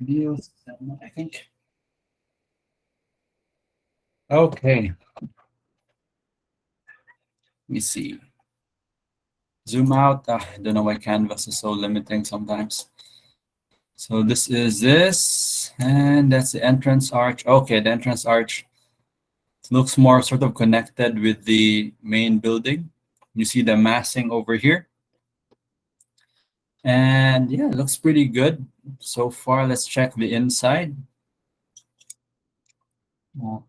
Deals, I think. Okay, let me see. Zoom out. I don't know why Canvas is so limiting sometimes. So this, and that's the entrance arch. Okay, the entrance arch looks more sort of connected with the main building. You see the massing over here. And yeah, it looks pretty good so far. Let's check the inside. Oh.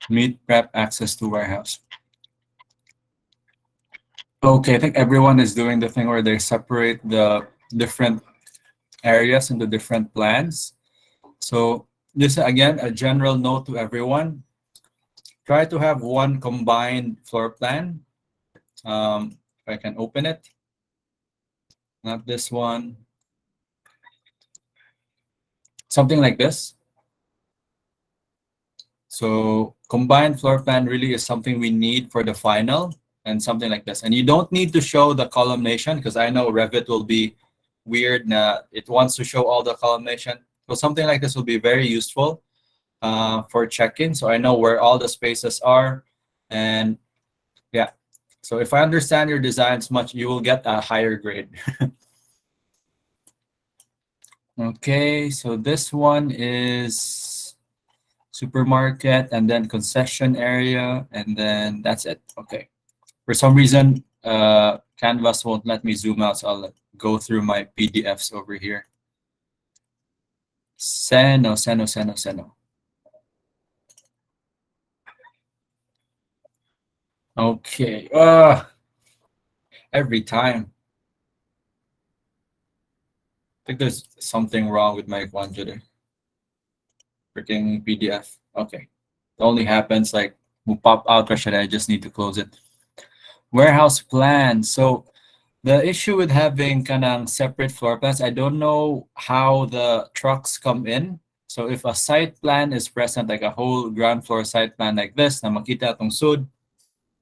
Meat prep access to warehouse. Okay, I think everyone is doing the thing where they separate the different areas into different plans. So this again, a general note to everyone. Try to have one combined floor plan. If I can open it, not this one. Something like this. So combined floor plan really is something we need for the final and something like this. And you don't need to show the columnation because I know Revit will be weird. It wants to show all the columnation. So something like this will be very useful for checking. So I know where all the spaces are. And yeah, so if I understand your designs much, you will get a higher grade. Okay, so this one is supermarket and then concession area, and then that's it. Okay. For some reason, Canvas won't let me zoom out, so I'll go through my PDFs over here. Seno. Okay. Every time. I think there's something wrong with my Kwanjure. Freaking PDF. Okay. It only happens like will pop out, or should I just need to close it? Warehouse plan. So the issue with having kanang separate floor plans, I don't know how the trucks come in. So if a site plan is present, like a whole ground floor site plan like this, na makita atong sud,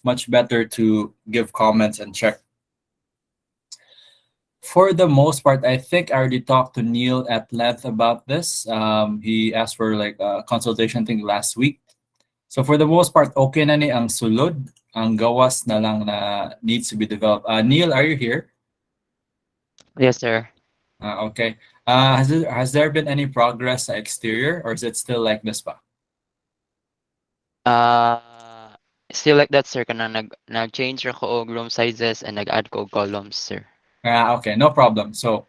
much better to give comments and check. For the most part, I think I already talked to Neil at length about this. He asked for like a consultation thing last week. So for the most part, okay na ni ang sulod. Ang gawas na lang na needs to be developed. Neil, are you here? Yes, sir. Okay. Has there been any progress sa exterior, or is it still like this pa? Uh, Still like that, sir. Kana nag-change ra ko og room sizes and nag-add ko og columns, sir. Okay, no problem. So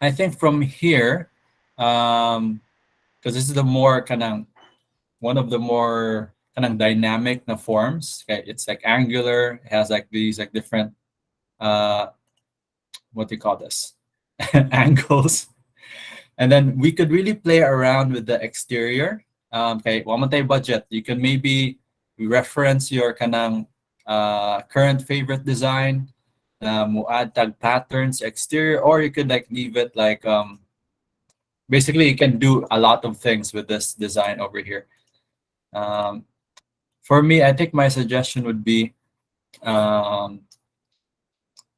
I think from here, because this is the more kanang one of the more kanang dynamic na forms. Okay, it's like angular. It has like these like different what do you call this angles, and then we could really play around with the exterior. Okay, wamatay budget. You can maybe reference your kanang current favorite design. Mo add tag patterns exterior, or you could like leave it like basically you can do a lot of things with this design over here. Um, for me, I think my suggestion would be, do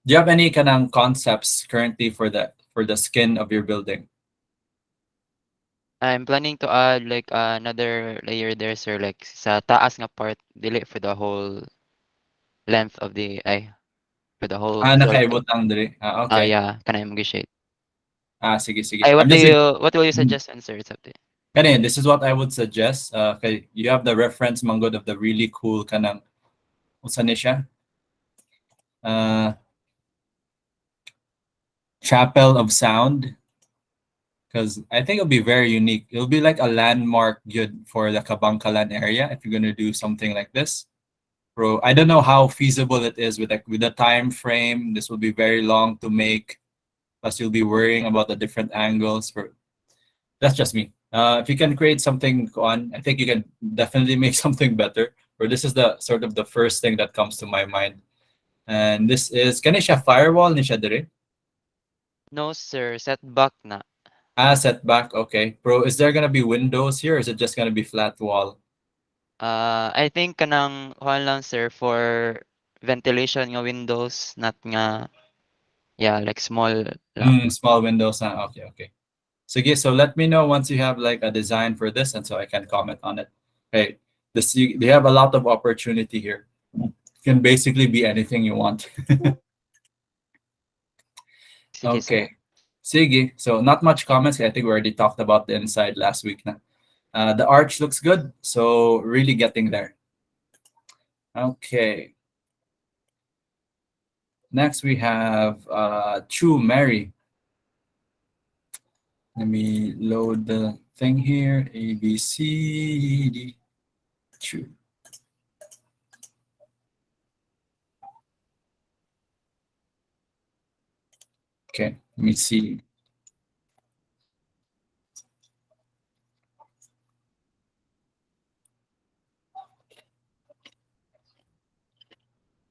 you have any kanang concepts currently for the skin of your building? I'm planning to add like another layer there, sir, like sa taas nga part dili for the whole length of the for the whole floor Nakaibot plane. lang diri. Okay. Yeah, kana imong shade. Sige. I'm just What will you suggest, sir? It's up to you. kanina, this is what I would suggest. Okay, you have the reference manggod of the really cool kanang unsa ni siya? Uh, Chapel of Sound. Because I think it'll be very unique. It'll be like a landmark good for the Kabangkalan area if you're gonna do something like this. Bro, I don't know how feasible it is with the time frame. This will be very long to make. Plus, you'll be worrying about the different angles. That's just me. If you can create something on, I think you can definitely make something better. Or this is the sort of the first thing that comes to my mind. And this is kanisha firewall ni siya dire. No, sir. Setback na. Ah, setback. Okay. Bro, is there gonna be windows here or is it just gonna be flat wall? I think kanang kuan lang, sir, for ventilation nga windows, not nga, yeah, like small lang. Small windows. Ah, okay, okay. So let me know once you have like a design for this and so I can comment on it. Hey, they have a lot of opportunity here. It can basically be anything you want. Sige, sir. Okay. Sige. So not much comments. I think we already talked about the inside last week. Na. The arch looks good. So really getting there. Okay. Next we have Chu Mary. Let me load the thing here. A B C D. Chu. Okay. Let me see.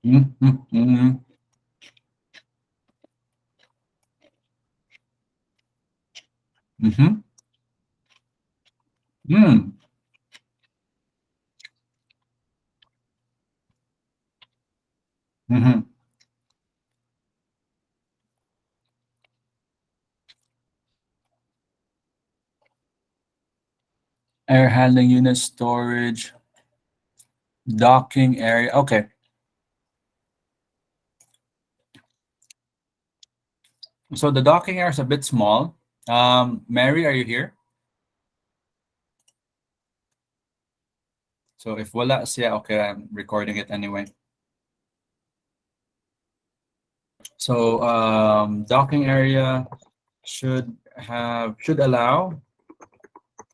Mm-hmm. Mm-hmm. Mm. Mm-hmm. Air handling unit, storage, docking area. Okay. So the docking area is a bit small. Mary, are you here? So if wala siya, okay, I'm recording it anyway. So docking area should allow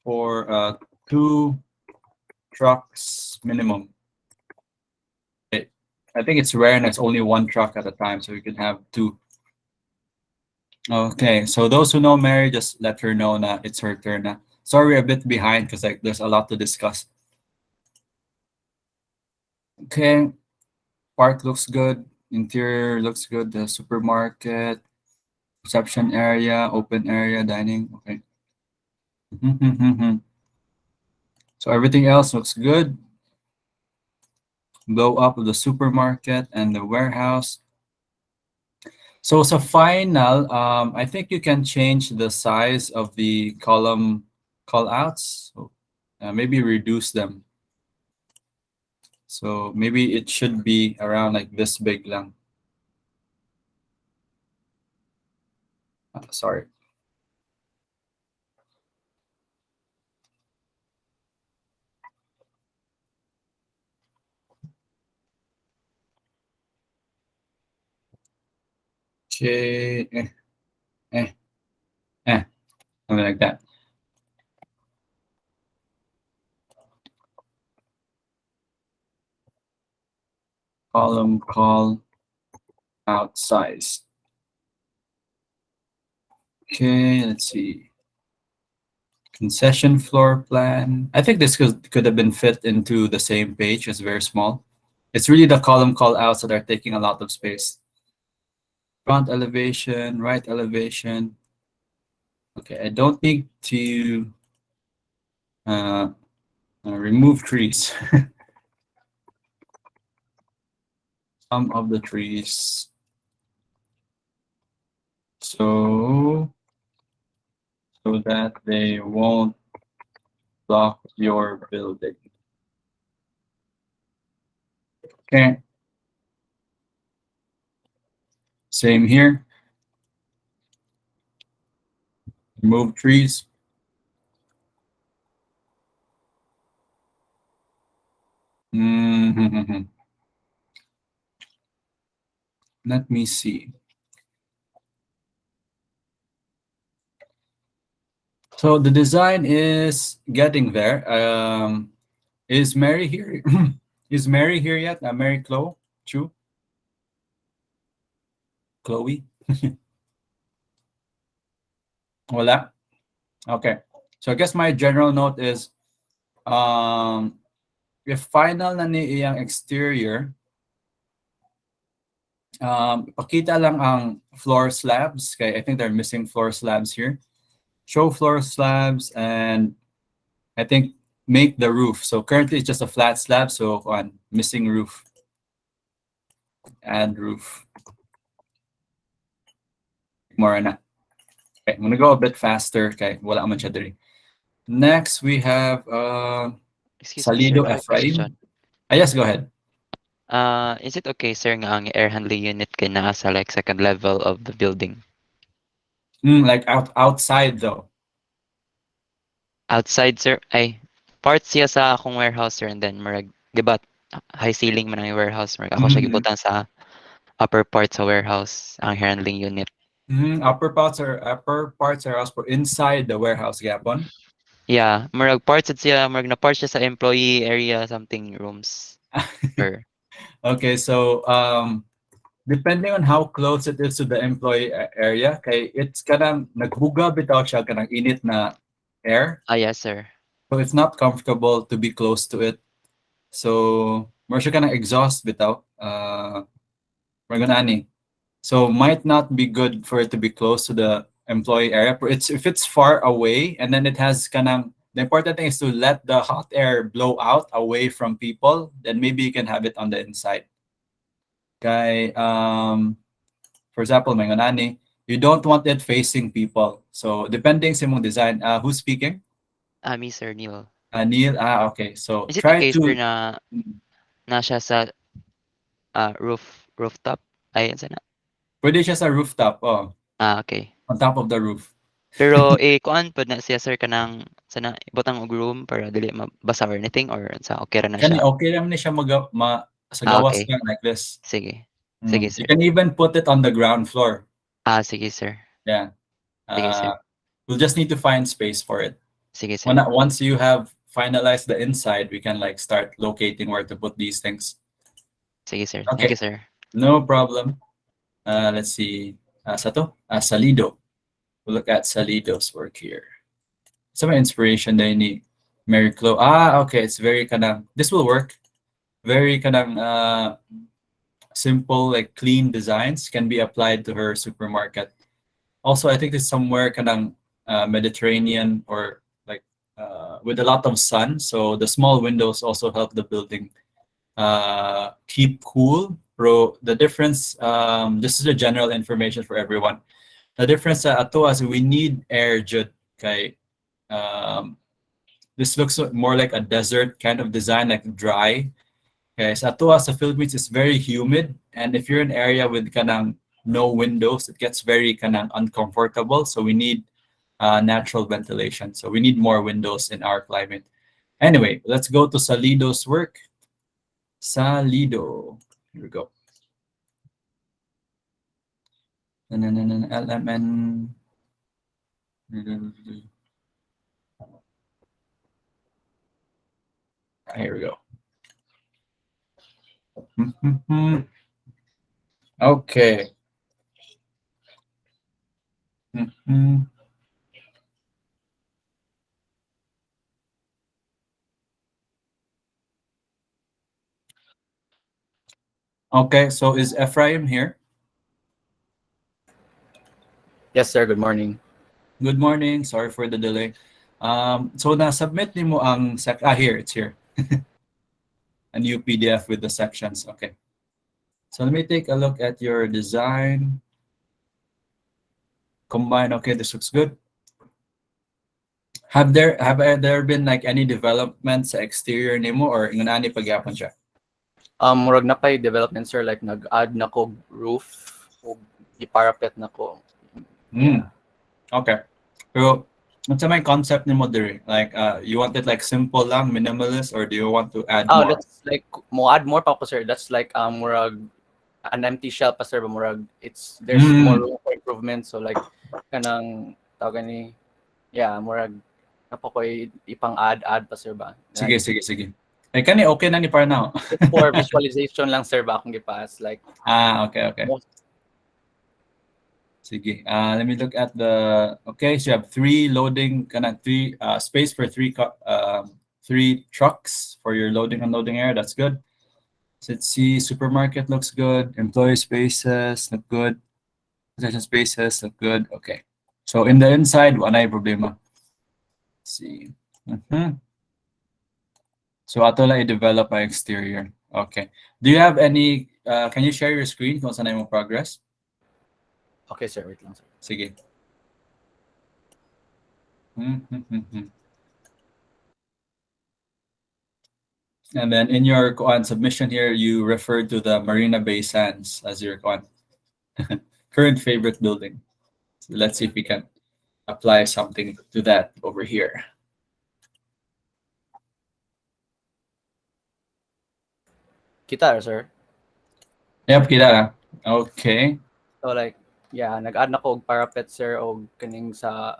for 2 trucks minimum. It, I think it's rare and it's only 1 truck at a time, so you can have two. Okay, so those who know Mary, just let her know that it's her turn. Na. Sorry, we're a bit behind because like there's a lot to discuss. Okay, park looks good. Interior looks good. The supermarket, reception area, open area, dining. Okay. So everything else looks good. Blow up of the supermarket and the warehouse. So as a final, I think you can change the size of the column callouts. So, maybe reduce them. So maybe it should be around like this big lang. Sorry. Okay. Eh, eh, something like that. Column call out size. Okay, let's see. Concession floor plan. I think this could have been fit into the same page. It's very small. It's really the column call outs that are taking a lot of space. Front elevation, right elevation. Okay, I don't need to uh, remove trees. Some of the trees. So that they won't block your building. Okay. Same here. Remove trees. Mhm. Let me see. So the design is getting there. Is Mary here? Is Mary here yet? Mary Chloe? Chu? Chloe? Wala? Okay. So I guess my general note is um if final na ni iyang exterior, Pakita lang ang floor slabs. Okay, I think they're missing floor slabs here. Show floor slabs and I think make the roof. So currently it's just a flat slab. So on missing roof, add roof. More na. Okay, I'm gonna go a bit faster. Okay, wala man siya diri. Next we have Excuse me, sir. Salido I have a Ephraim. question. Ah, yes, go ahead. Is it okay, sir, nga ang air handling unit kay naa sa like second level of the building? Like outside though. Outside, sir, ay parts siya sa akong warehouse, sir, and then murag, di ba, high ceiling man ang warehouse, murag ako siya Mhm. gibutang sa upper part sa warehouse, ang air handling unit. Upper parts are as for inside the warehouse gapon. Yeah, murag parts sad siya, murag na parts siya sa employee area something rooms, sir. Okay, so depending on how close it is to the employee area, kay it's kanang nagbuga bitaw siya kanang init na air. Ah, yes, sir. So it's not comfortable to be close to it. So more siya kanang exhaust bitaw. We're gonna ani. So might not be good for it to be close to the employee area. But it's if it's far away and then it has kanang the important thing is to let the hot air blow out away from people, then maybe you can have it on the inside. Okay. For example, may nganani, you don't want it facing people. So depending sa mong design, who's speaking? Me, sir, Neil. Neil. Okay. So Is it try okay, sir, to na siya sa rooftop? Ay, ano na? pwede siya sa rooftop, Okay. on top of the roof. Pero kuan pod na siya, sir, kanang sana ibutang og room para dili mabasa or anything or sa okay ra na Kani siya? okay lang ni siya sa gawas Okay. lang like this. Sige. Sige, You sir. can even put it on the ground floor. Sige, sir. Yeah. Sige, sir. Uh, we'll just need to find space for it. Sige, sir. Once you have finalized the inside, we can like start locating where to put these things. Sige, sir. Thank you, Okay, sir. no problem. Let's see. Salido. We'll look at Salido's work here. Some inspiration they need. Mary Chloe. Okay. It's very kanang. This will work. Very kanang simple, like clean designs can be applied to her supermarket. Also, I think it's somewhere kanang Mediterranean or like with a lot of sun. So the small windows also help the building keep cool. Bro, the difference. This is the general information for everyone. The difference sa ato as we need air jud kay this looks more like a desert kind of design, like dry. Okay, sa ato sa Philippines is very humid, and if you're in an area with kanang no windows, it gets very kanang uncomfortable. So we need natural ventilation. So we need more windows in our climate. Anyway, let's go to Salido's work. Salido. Here we go. LMN. Here we go. Okay. Okay, so is Ephraim here? Yes, sir. Good morning. Good morning. Sorry for the delay. So na-submit ni mo ang here, it's here. A new PDF with the sections. Okay. So let me take a look at your design. Combine. Okay, this looks good. Have there been like any developments sa exterior nimo or ngunani pagyapon siya? Murag na pay development, sir, like nag-add na ko roof o iparapet na ko. Okay. Pero what's my concept nimo diri? Like you want it like simple lang, minimalist, or do you want to add more? That's like mo add more pa ko, sir. That's like murag an empty shell pa, sir, but murag there's more room for improvement. So like kanang tawag ni murag napo ko ipang add pa, sir, ba. Sige. Eh kani okay na ni para now. For visualization lang, sir, ba akong gipass like okay. Sige. Let me look at the. Okay, so you have three space for three trucks for your loading and unloading area. That's good. Let's see. Supermarket looks good. Employee spaces look good. Possession spaces look good. Okay. So in the inside, wala yung problema. Let's see. Mhm. So ato lang i-develop ang exterior. Okay. Do you have any, can you share your screen kung saan mo progress? Okay, sir. Wait lang, sir. Sige. Mhm. And then in your submission here, you referred to the Marina Bay Sands as your current favorite building. So let's see if we can apply something to that over here. Kita, sir. Yep, kita na. Okay. So like, yeah, nag-add na ko og parapet, sir, og kaning sa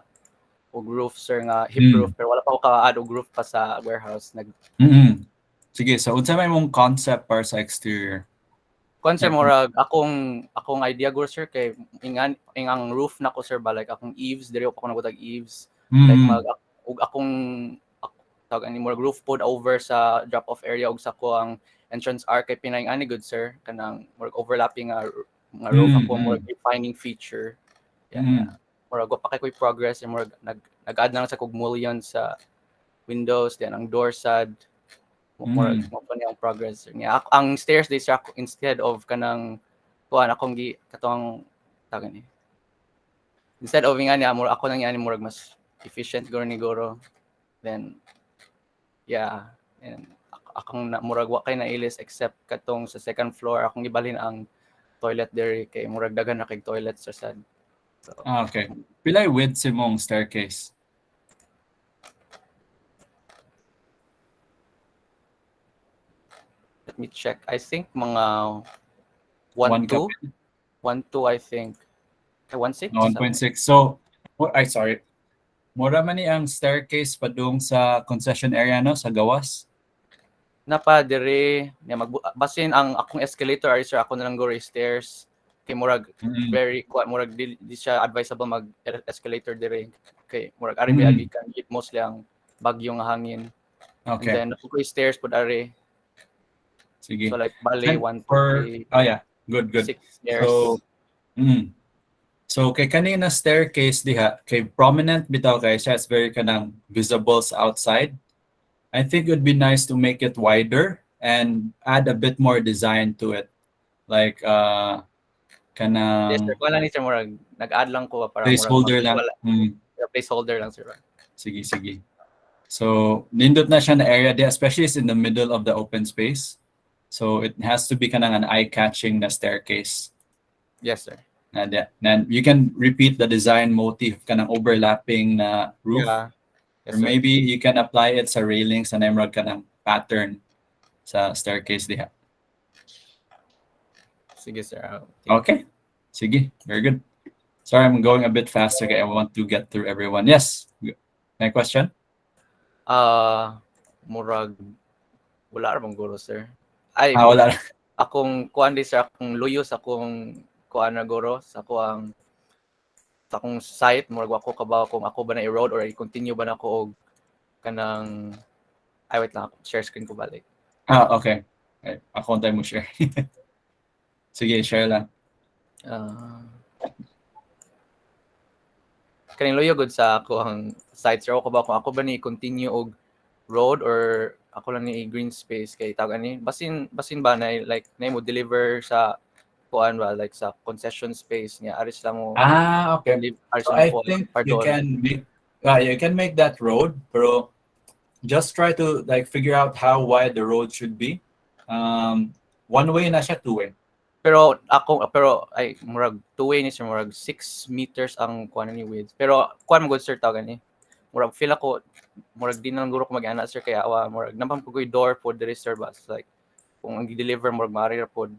og roof, sir, nga hip roof. Pero wala pa ko ka-add og roof pa sa warehouse. Sige, so unsa may mong concept para sa exterior? Kung sir, Like, murag akong idea go, sir, kay ingang roof na ko, sir, ba, like akong eaves, diri ako nabutag eaves. Like og akong tawag ani murag roof pod over sa drop-off area og sa ko ang entrance arc kay pinay ani good, sir, kanang murag overlapping nga roof ako murag defining feature. Yeah. Murag wa pa kay ko'y progress, murag nag-add na lang sa kog mullion sa windows, then ang door side murag mo pa niya ang progress. Ang stairs day siya instead of kanang kuan akong katong tawag ni. Instead of nga niya murag ako nang yani murag mas efficient guro. Then yeah, and akong murag wa kay nailis except katong sa second floor akong gibalhin ang toilet there kay murag daghan na kay toilet sa sad. So, okay. Pilay width si mong staircase. let me check. I think mga 1.2. 1.2 I think. 1.6? 1.6. So, sorry. Mura man ni ang staircase padung sa concession area no sa gawas. Napa dire niya basin ang akong escalator ay sir ako na lang go stairs kay murag very murag di siya advisable mag escalator dire kay murag ari agi kan hit mostly ang bagyong hangin. Okay. And then ako stairs pud ari. Sige. So like bale 1 Oh yeah, good. 6 stairs. So kay kanina staircase diha kay prominent bitaw kay siya, it's very kanang visible sa outside. I think it would be nice to make it wider and add a bit more design to it. Like kanang yes, sir. Wala ni sir murag nag-add lang ko para placeholder lang. Placeholder lang sir. Sige. So nindot na siya na area there, especially in the middle of the open space. So it has to be kanang an eye-catching na staircase. Yes, sir. And then you can repeat the design motif kanang overlapping na roof. Yeah. Yes, or maybe you can apply it sa railings sa emerald kanang pattern sa staircase diha. Sige, sir. Okay. Sige. Very good. Sorry, I'm going a bit faster kaya I want to get through everyone. Yes. May question? Murag wala ra bang guro, sir? Ay, wala. Akong kuan di sir, akong luyos akong kuan na guro sa akong site murag ako kabaw kung ako ba na i-road or i-continue ba na ako og kanang wait lang ako share screen ko balik. Okay. Ako tayo mo share. Sige, share lang. Kaning loyo good sa ako ang site sir ako ba kung ako ba ni continue og road or ako lang ni green space kay tawag ani basin ba na like na mo deliver sa kuan ba like sa concession space niya aris lang mo okay. So I think you can make that road pero just try to like figure out how wide the road should be. One way na siya, two way. Pero ay murag two way ni siya murag 6 meters ang kuan ni width. Pero kuan mo good sir tawag ni. Murag feel ako murag di na lang guro ko mag-ana sir kaya murag nampang ko door pod the reserve bus like kung ang gi-deliver murag mari ra pod.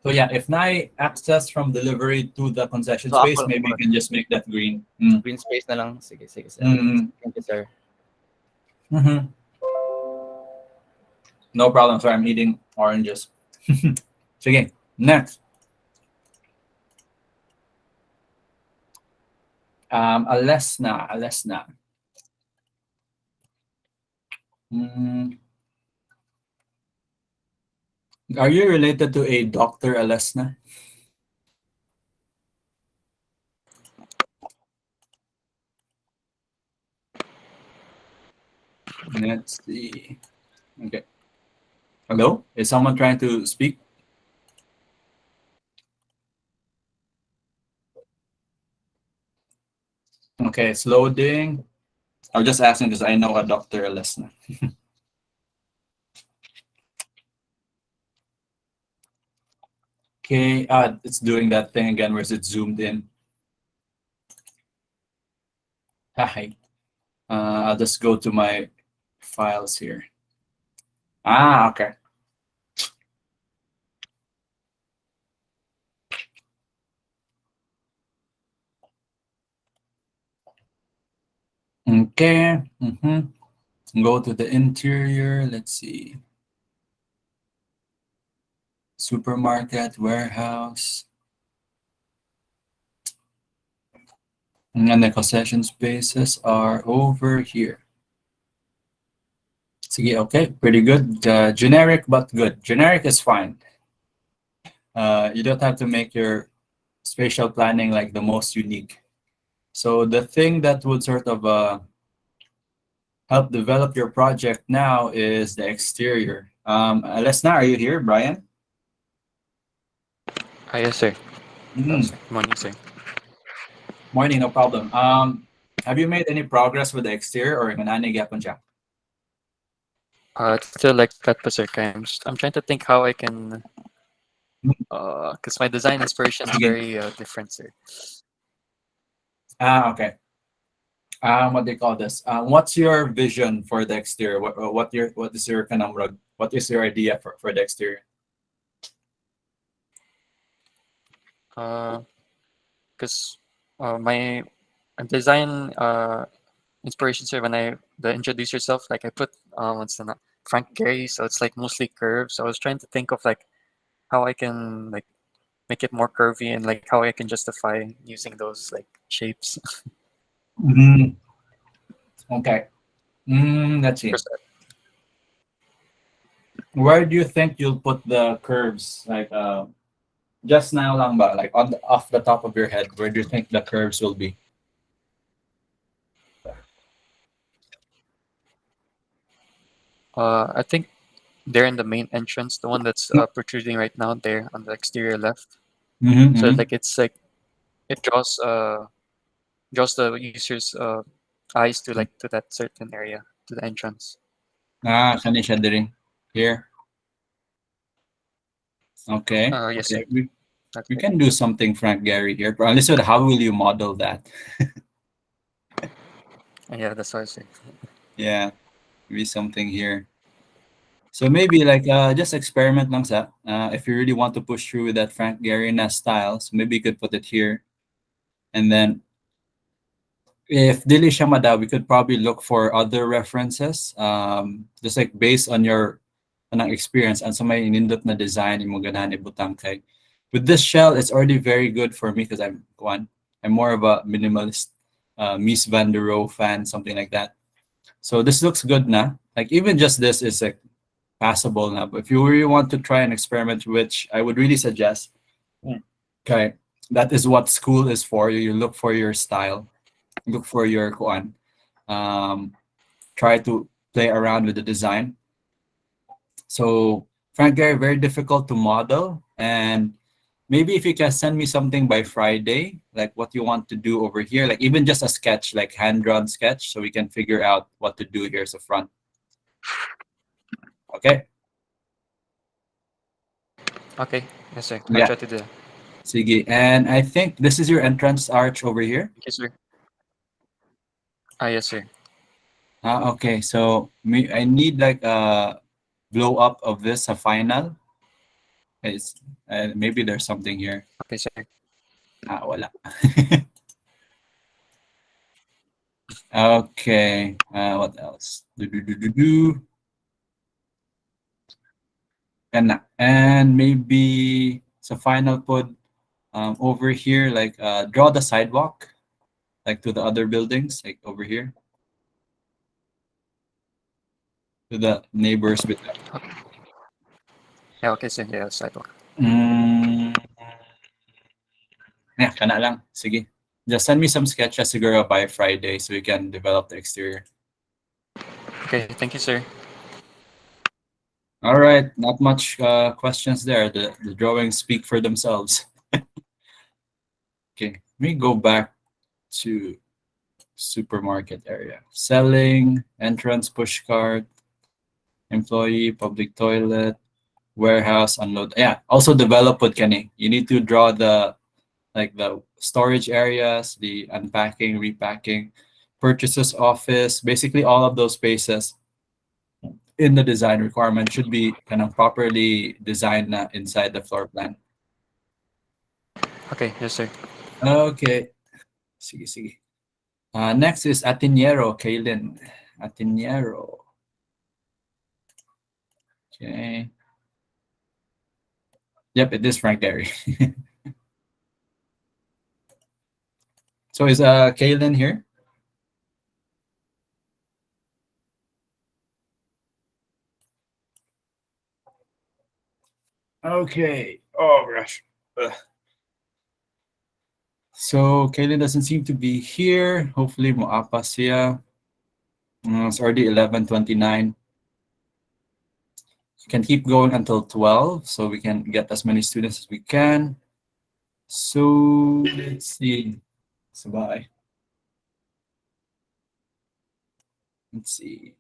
So yeah, if na access from delivery to the concession space, maybe you can just make that green. Green space na lang. Sige sir. Thank you sir. No problem, sir. I'm eating oranges. Sige, next. Alesna. Mm, are you related to a Dr. Alesna? Let's see. Okay. Hello? Is someone trying to speak? Okay, it's loading. I'm just asking because I know a Dr. Alesna. Okay, it's doing that thing again where it's zoomed in. Hi. I'll just go to my files here. Okay. Okay. Go to the interior. Let's see. Supermarket, warehouse. And the concession spaces are over here. See, okay, pretty good. Generic, but good. Generic is fine. You don't have to make your spatial planning like the most unique. So the thing that would sort of help develop your project now is the exterior. Lesnar, are you here, Brian? Yes, sir. Mhm. Morning, sir. Morning, no problem. Have you made any progress with the exterior or manani gyapon siya? It's still like that, pa, sir. I'm trying to think how I can, Hmm. because my design inspiration is Sige. very different, sir. Okay. What they call this? What's your vision for the exterior? What is your kanamrag? What is your idea for the exterior? Because my design inspiration, sir, when the introduce yourself, like I put what's the Frank Gehry, so it's like mostly curves. So I was trying to think of like how I can like make it more curvy and like how I can justify using those like shapes. Mhm. Okay. Let's see. First, Where do you think you'll put the curves? Like just now lang ba? Like off the top of your head, where do you think the curves will be? I think they're in the main entrance, the one that's protruding right now there on the exterior left. So Mm-hmm. like it's like it draws the user's eyes to like to that certain area to the entrance. Kani siya diri. Here. Okay. Yes, Okay. sir. That's We right. can do something, Frank Gary here. But listen, how will you model that? Yeah, that's what I say. Yeah, maybe something here. So maybe like just experiment lang sa. If you really want to push through with that Frank Gary na style, so maybe you could put it here. And then if dili siya mada, we could probably look for other references. Just like based on your anang experience and so may inindot na design yung ganahan ibutang kay. With this shell, it's already very good for me because I'm more of a minimalist Mies van der Rohe fan, something like that. So this looks good na. Like even just this is like passable now. But if you really want to try an experiment, which I would really suggest, okay, that is what school is for. You look for your style, look for your kuan, um, try to play around with the design. So Frank Gehry, very difficult to model, and maybe if you can send me something by Friday, like what you want to do over here, like even just a sketch, like hand drawn sketch, so we can figure out what to do here as a front. Okay. Okay, yes, sir. I'll Yeah. try to do that. Sige. And I think this is your entrance arch over here. Thank you, sir. Yes, sir. Okay. So I need like a blow up of this, a final. It's, maybe there's something here. Okay, sir. Wala. Okay. What else? Do. And maybe so final put over here, like draw the sidewalk, like to the other buildings, like over here. to the neighbors with them. Yeah, okay, sir. Yeah, sidewalk. Mm, yeah, kana lang. Sige. Just send me some sketches siguro by Friday so we can develop the exterior. Okay, thank you, sir. All right, not much questions there. The drawings speak for themselves. Okay, let me go back to supermarket area. Selling, entrance push cart, employee, public toilet, warehouse, unload. Yeah, also develop with Kenny. You need to draw the like the storage areas, the unpacking, repacking, purchases office, basically all of those spaces in the design requirement should be kind of properly designed inside the floor plan. Okay, yes, sir. Okay. Sige, sige. Next is Atiniero, Kaylin. Atiniero. Okay. Yep, it is Frank Gehry. So is Kaylin here? Okay. Oh gosh. Ugh. So Kaylin doesn't seem to be here. Hopefully moapa siya. It's already 11:29. You can keep going until 12 so we can get as many students as we can. So let's see. So bye. Let's see.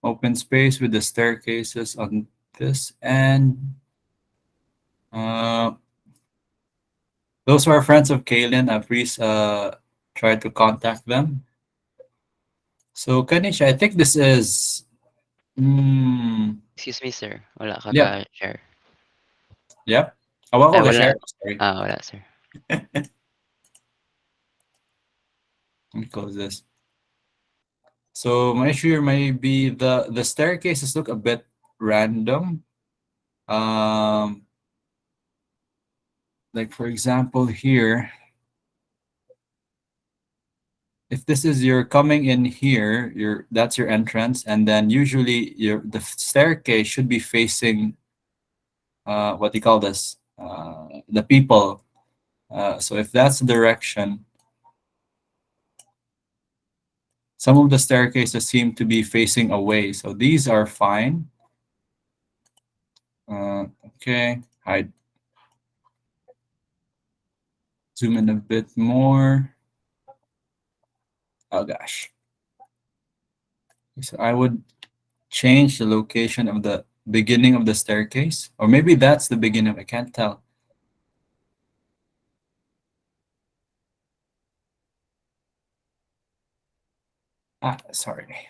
Open space with the staircases on this end. Uh, those who are friends of Kaylin, please try to contact them. So Kanish, I think this is. Excuse me, sir. Wala ka Yep. ba share? Yep. Wala ko Wala. share. Sorry. Wala, sir. Let me close this. So my issue here may be the staircases look a bit random. Like for example here, if this is you're coming in here, that's your entrance, and then usually the staircase should be facing what do you call this? The people. So if that's the direction, some of the staircases seem to be facing away. So these are fine. Okay, hide. Zoom in a bit more. Oh gosh. So I would change the location of the beginning of the staircase, or maybe that's the beginning. I can't tell. Sorry.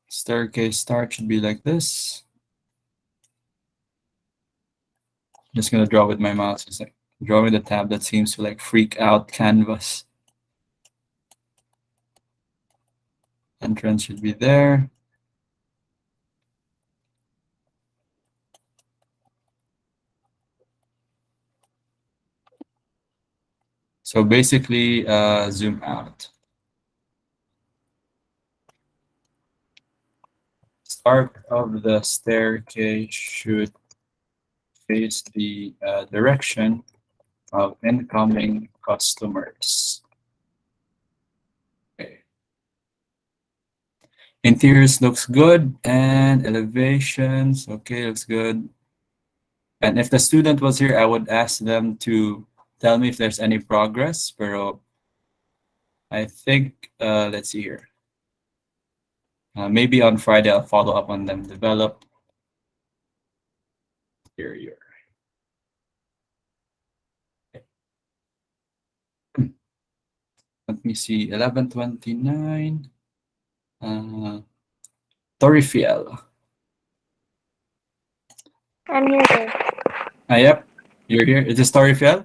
Staircase start should be like this. Just gonna draw with my mouse. It's like drawing the tab that seems to like freak out canvas. Entrance should be there. So basically, zoom out. Start of the staircase should face the direction of incoming customers. Okay. Interiors looks good and elevations, okay, looks good. And if the student was here, I would ask them to tell me if there's any progress, pero I think, let's see here. Maybe on Friday, I'll follow up on them. Develop interior. Let me see, 11:29. Torifiel. I'm here, sir. Yep, you're here. Is this Torifiel?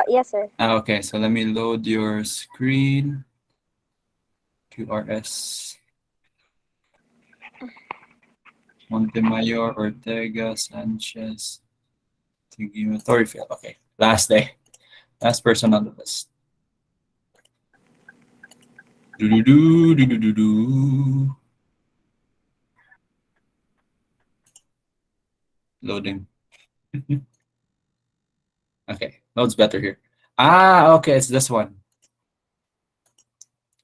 Yes, sir. Okay, so let me load your screen. QRS. Montemayor, Ortega, Sanchez, Tigima, Torrefield. Okay, last day. Last person on the list. Do do do do do do do. Loading. Okay, loads better here. Ah, okay, it's this one.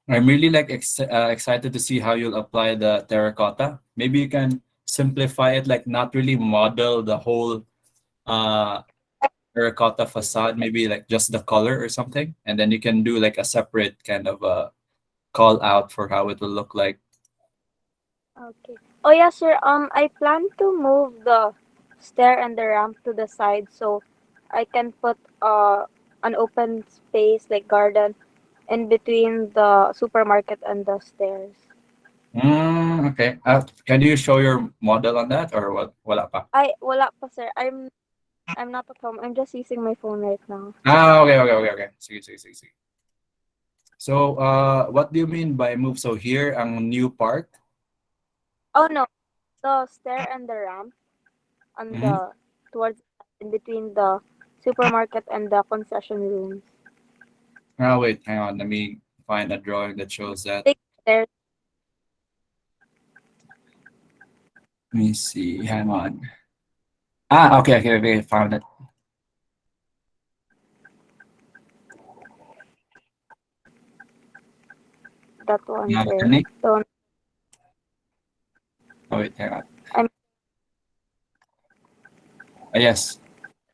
I'm really like excited to see how you'll apply the terracotta. Maybe you can simplify it, like not really model the whole uh terracotta facade, maybe like just the color or something, and then you can do like a separate kind of call out for how it will look like. Okay. Oh yeah, sir. I plan to move the stair and the ramp to the side so I can put an open space like garden in between the supermarket and the stairs. Okay. Can you show your model on that or what? Wala pa. I wala pa sir. I'm not at home. I'm just using my phone right now. Okay, okay, okay, okay. Sige, sige, sige, sige. So, what do you mean by move? So here, ang new part. Oh no, the stair and the ramp on Mhm. the towards in between the supermarket and the concession rooms. Wait, hang on. Let me find a drawing that shows that. Big stairs. Let me see. Hang on. Okay, okay, okay. Found it. That one, Nga ba sir. kani? So Oh, wait, hang on. I'm Yes.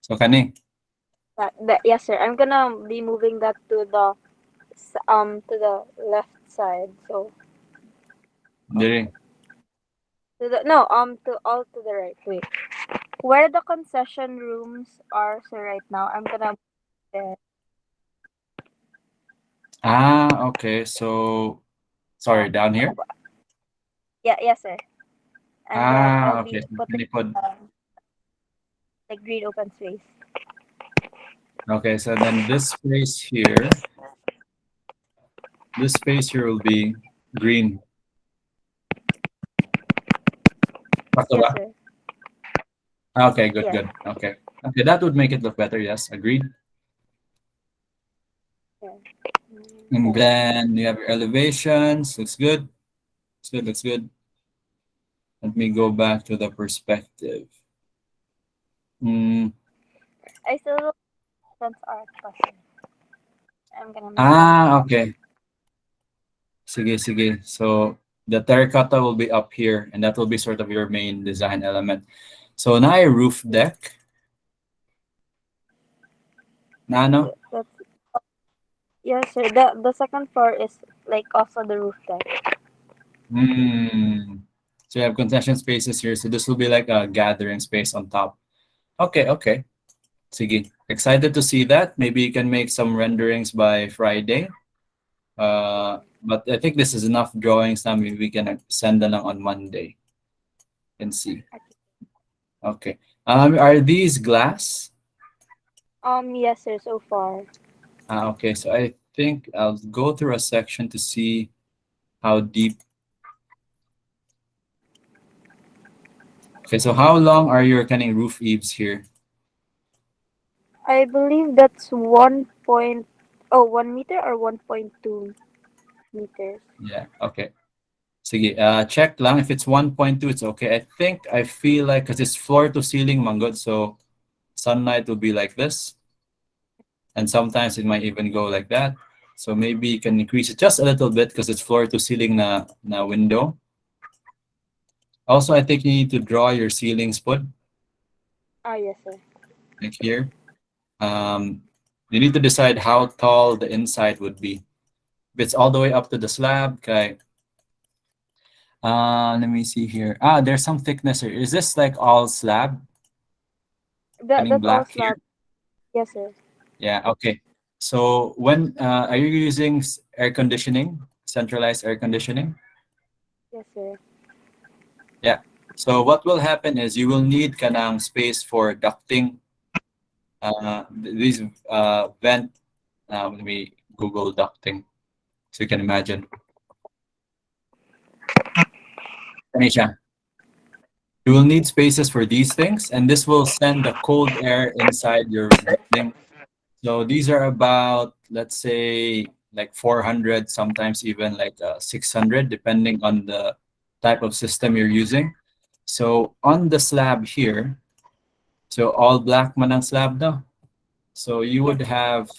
So, kani. yes, sir. I'm gonna be moving that to the left side. So Diri. to the no to all to the right. Wait, where the concession rooms are, sir. Right now, I'm gonna there. Okay. So, sorry, down here. Yeah, yes, sir. And then I'll Okay. be So, putting talikod. like green open space. Okay. So then this space here will be green. Sakto Yes, ba? sir. Okay. Good. Yes. Good. Okay. Okay. That would make it look better. Yes. Agreed. Yes. And then you have your elevations. Looks good. Looks good. Looks good. Let me go back to the perspective. Mm. I still look front art, pa, sir. I'm gonna make that. Okay. Sige, sige. So the terracotta will be up here, and that will be sort of your main design element. So now a roof deck. Nano. That's yes, sir. The second floor is like also the roof deck. So you have concession spaces here. So this will be like a gathering space on top. Okay, okay. Sige. Excited to see that. Maybe you can make some renderings by Friday. But I think this is enough drawings now. Maybe we can send them on Monday and see. Okay. Are these glass? Yes, sir. So far. Okay. So I think I'll go through a section to see how deep. Okay. So how long are your kind of roof eaves here? I believe that's 1 meter or 1.2 meters. Yeah. Okay. Sige. Check lang if it's 1.2. It's okay. I feel like because it's floor to ceiling manggod, so sunlight will be like this, and sometimes it might even go like that. So maybe you can increase it just a little bit because it's floor to ceiling na window. Also, I think you need to draw your ceiling spud Yes, sir. like here. You need to decide how tall the inside would be. If it's all the way up to the slab, okay. Let me see here. There's some thickness here. Is this like all slab? Running That's all black here? slab. Yes, sir. Yeah, okay. So when are you using air conditioning, centralized air conditioning? Yes, sir. Yeah. So what will happen is you will need kanang space for ducting. These vent. Let me Google ducting so you can imagine. Ano siya? You will need spaces for these things, and this will send the cold air inside your building. So these are about, let's say, like 400, sometimes even like 600, depending on the type of system you're using. So on the slab here, so all black man ang slab no? So you Yes, would have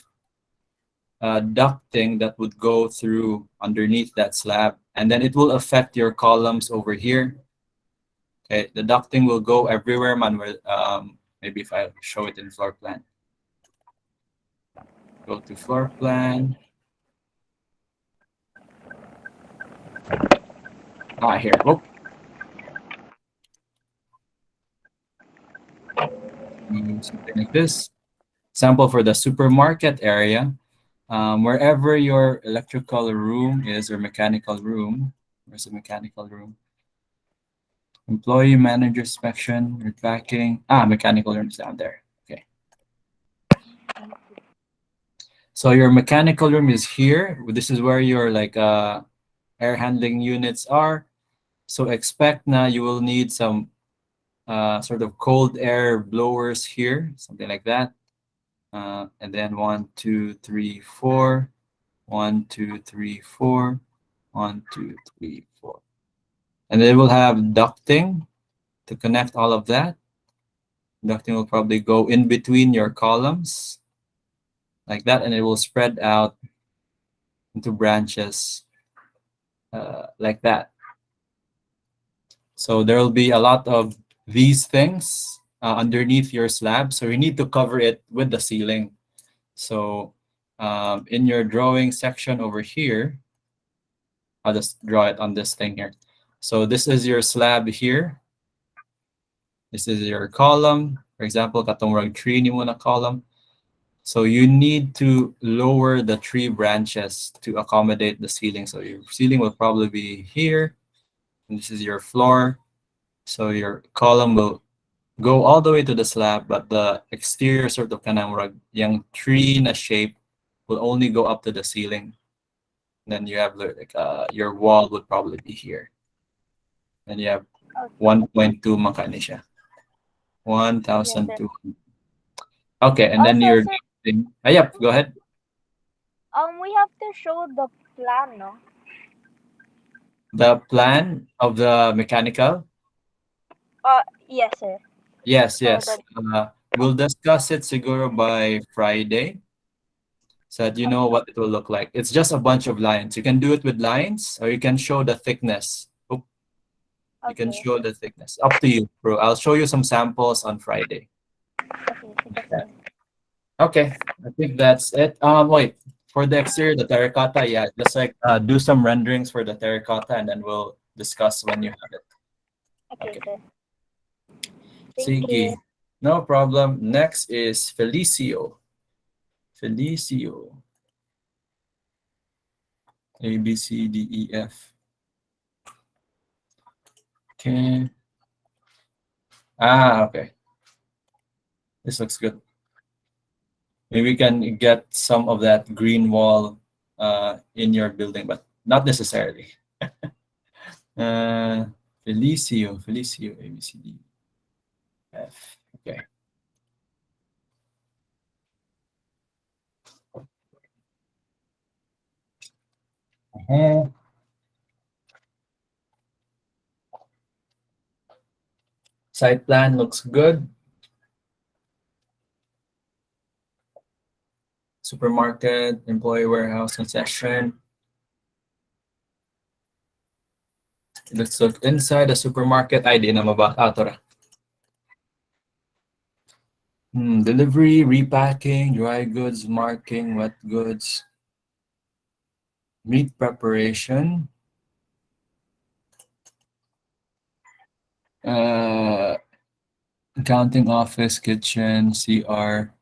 ducting that would go through underneath that slab, and then it will affect your columns over here. Okay, the ducting will go everywhere, Manuel. Maybe if I show it in floor plan. Go to floor plan. Here. Oh, something like this. Sample for the supermarket area. Wherever your electrical room is or mechanical room, where's the mechanical room? Employee manager inspection, repacking. Mechanical room is down there. Okay. So your mechanical room is here. This is where your like air handling units are. So expect now you will need some sort of cold air blowers here, something like that. And then 1, 2, 3, 4. 1, 2, 3, 4. 1, 2, 3, 4. And then we'll have ducting to connect all of that. Ducting will probably go in between your columns like that, and it will spread out into branches like that. So there will be a lot of these things underneath your slab. So you need to cover it with the ceiling. So in your drawing section over here, I'll just draw it on this thing here. So this is your slab here. This is your column. For example, katong rag tree ni mo na column. So you need to lower the tree branches to accommodate the ceiling. So your ceiling will probably be here. And this is your floor. So your column will go all the way to the slab, but the exterior sort of kanang rag, yung tree na shape will only go up to the ceiling. Then you have like your wall would probably be here. Then you have okay. 1.2 makani siya. Yes, sir. 1,200. Okay, and then Also, your sir, yep, go ahead. we have to show the plan, no? The plan of the mechanical. Yes, sir. Yes, So yes. We'll discuss it siguro by Friday so that you know okay, what it will look like. It's just a bunch of lines. You can do it with lines or you can show the thickness. Oh, you can okay, show the thickness. Up to you, bro. I'll show you some samples on Friday. okay, sige, sir. Okay, I think that's it. Wait, for the exterior, the terracotta, yeah, just like do some renderings for the terracotta and then we'll discuss when you have it. Okay, Okay. sir. Thank you. Sige. No problem. Next is Felicio. Felicio. A, B, C, D, E, F. Okay. Okay. This looks good. Maybe we can get some of that green wall in your building, but not necessarily. Felicio, A, B, C, D, F. Okay. Uh-huh. Site plan looks good. Supermarket, employee warehouse, concession. Let's look inside the supermarket. Ay, di na mabasa ra. Delivery, repacking, dry goods, marking, wet goods, meat preparation, accounting office, kitchen, CR.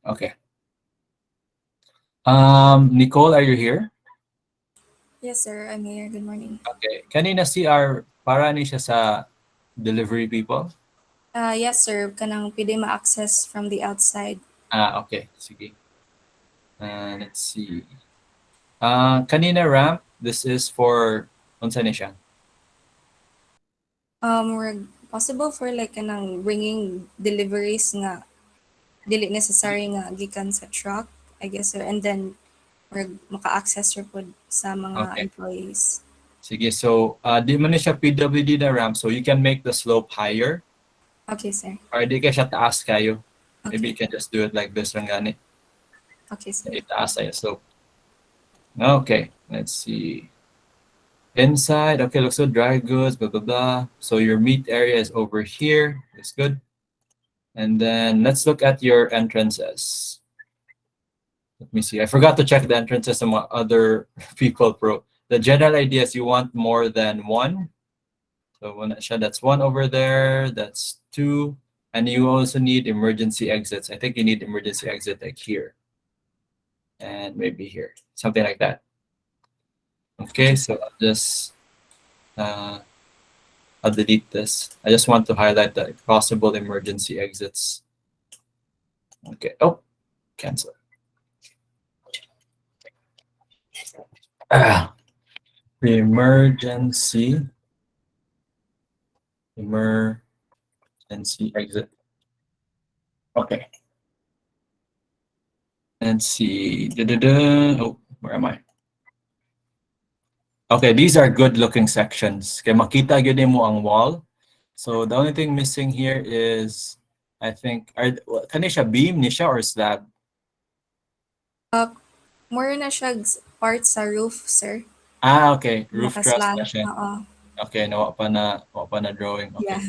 Okay. Nicole, are you here? Yes, sir. I'm here. Good morning. Okay. Kanina CR, para ni siya sa delivery people? Yes, sir. Kanang pwede ma-access from the outside. Okay. Sige. Let's see. Kanina ramp, this is for unsa ni siya? Murag possible for like kanang bringing deliveries nga dili necessary nga gikan sa truck, I guess sir. And then murag maka-access ra pod sa mga Okay. employees. Sige, so di man ni siya PWD na ramp, so you can make the slope higher Okay, sir. or di ka siya taas kayo. Maybe you Okay. can just do it like this lang gani. Okay, sir. Itaas ay slope. Okay, let's see. Inside, okay, looks good. Dry goods, blah, blah, blah. So your meat area is over here. That's good. And then let's look at your entrances. Let me see. I forgot to check the entrances of my other people pro. The general idea is you want more than one. So when that's one over there, that's two. And you also need emergency exits. I think you need emergency exit like here. And maybe here. Something like that. Okay, so I'll delete this. I just want to highlight the possible emergency exits. Okay. Oh, cancel. Emergency exit. Okay. Let's see. Oh, where am I? Okay, these are good looking sections. Kaya makita gyud mo ang wall. So the only thing missing here is, I think, kani siya beam ni siya or slab? More na siya part sa roof, sir. Okay. Roof truss Nakaslant. na siya. Oo. Okay, nawa pa na drawing. Okay. Yeah.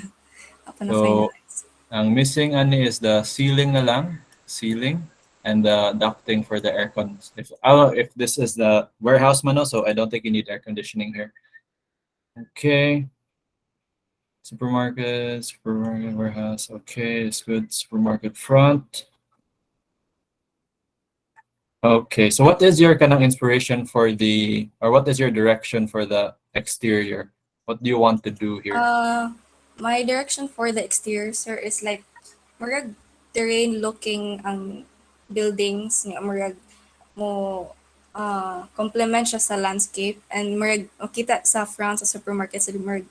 Ako na So, finalize. ang missing ani is the ceiling na lang, ceiling, and the ducting for the aircon. If this is the warehouse man also, I don't think you need air conditioning here. Okay. Supermarket, warehouse. Okay, it's good. Supermarket front. Okay, so what is your kind of inspiration for what is your direction for the exterior? What do you want to do here? My direction for the exterior, sir, is like murag terrain looking ang buildings nga murag mo complement siya sa landscape and murag makita sa front sa supermarket sa murag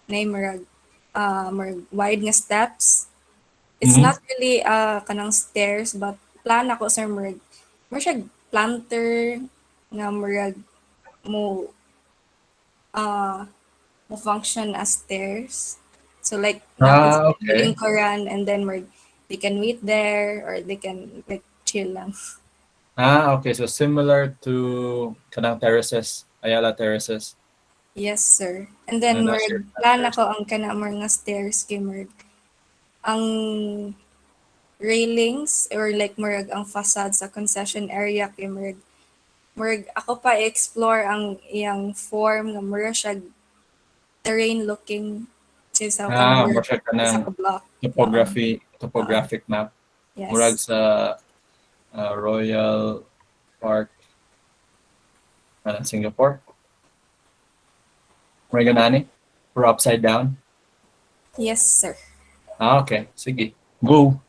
murag wide nga steps. It's Mhm. not really kanang stairs but plan ako sir murag siya planter nga murag mo mo function as stairs. So like now it's Okay. lingkuran and then they can meet there or they can like chill lang. Okay, so similar to kanang terraces, Ayala terraces. Yes, sir. And then That's your plan terrace. ako ang kana mga stairs kay ang railings or like murag ang facade sa concession area kay murag ako pa explore ang iyang form nga murag siya terrain looking sa kanang More murag siya sa kanang block. topographic map. Yes. Murag sa Royal Park Singapore. Murag ganani? Or upside down? Yes, sir. Okay. Sige. Go.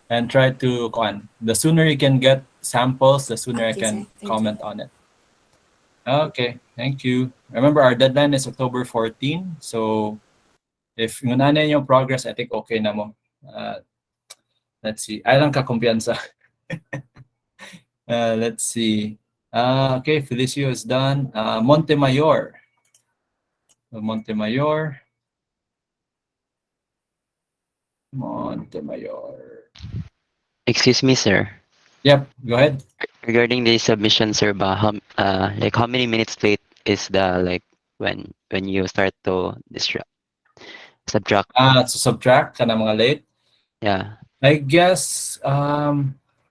And try to the sooner you can get samples, the sooner I Okay, can sir. Thank comment on it. Okay, thank you. Remember, our deadline is October 14. So if ngunana yung progress, I think okay na mo. Let's see. Ay lang kakumpiyansa. Let's see. Okay, Felicio is done. Montemayor. Montemayor. Excuse me, sir. Yep, go ahead. Regarding the submission, sir, like how many minutes late is the like when you start to subtract? So subtract ka na mga late. Yeah. I guess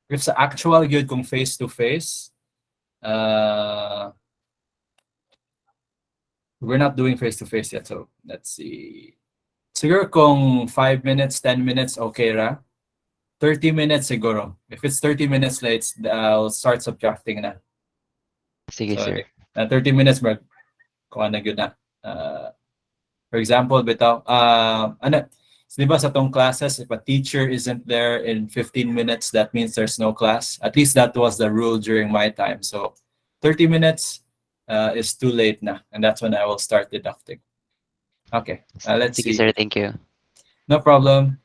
if sa actual yun kung face to face, we're not doing face to face yet. So let's see. Siguro kung 5 minutes, 10 minutes, okay ra. 30 minutes siguro. If it's 30 minutes late, I'll start subtracting na. Sige, So, sir. 30 minutes, bro. Kung ano yun na. For example, bitaw, so, di ba sa tong classes, if a teacher isn't there in 15 minutes, that means there's no class. At least that was the rule during my time. So 30 minutes is too late na. And that's when I will start deducting. Okay, let's Sige, see. sir. Thank you. No problem.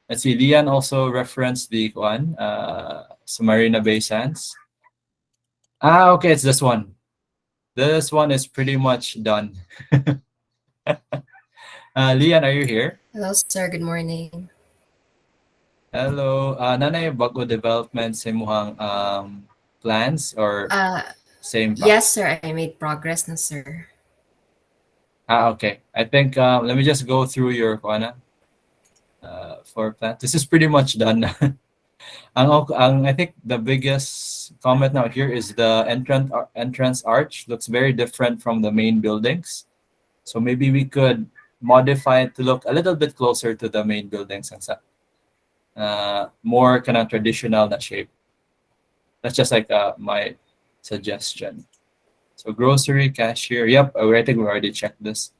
Let's see. Lian also referenced the one, Marina Bay Sands. Okay, it's this one. This one is pretty much done. Lian, are you here? Hello, sir. Good morning. Hello. Nanay bago development sa imuhang plans or Uh, same pa? yes, sir. I made progress na, sir. Okay. I think let me just go through your kuana for plans. This is pretty much done. I think the biggest comment now here is the entrance arch looks very different from the main buildings. So maybe we could modify it to look a little bit closer to the main buildings and stuff. More kind of traditional that shape. That's just like my suggestion. So grocery cashier. Yep, I think we already checked this.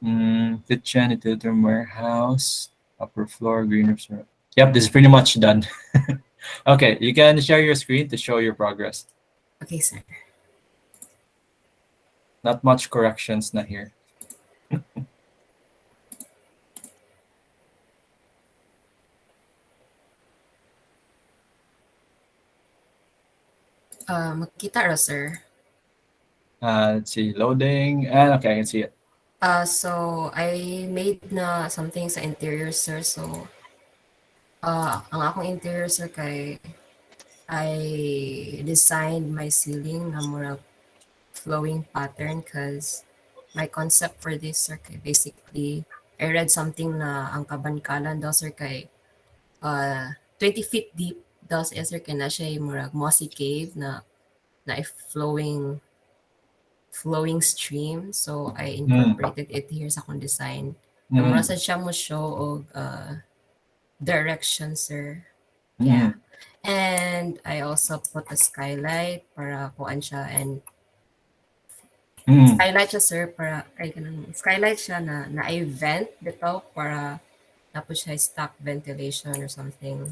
Kitchen, utility room, warehouse, upper floor, green room. Yep, this is pretty much done. Okay, you can share your screen to show your progress. Okay, sir. Not much corrections na here. Makita ra, sir. Let's see, loading, and okay, I can see it. So I made na something sa interior, sir. So, ang akong interior, sir, kay I designed my ceiling na mura flowing pattern because my concept for this, sir, kay basically, I read something na ang kabankalan daw, sir, kay 20 feet deep daw, sir, kay na siya yung murag mossy cave na flowing stream. So I incorporated it here sa akong design. Mm. Mura sad siya mo show og direction, sir. Yeah. And I also put a skylight para kuan siya and skylight siya, sir, para ay kanang skylight siya na I vent bitaw para tapos siya stock ventilation or something.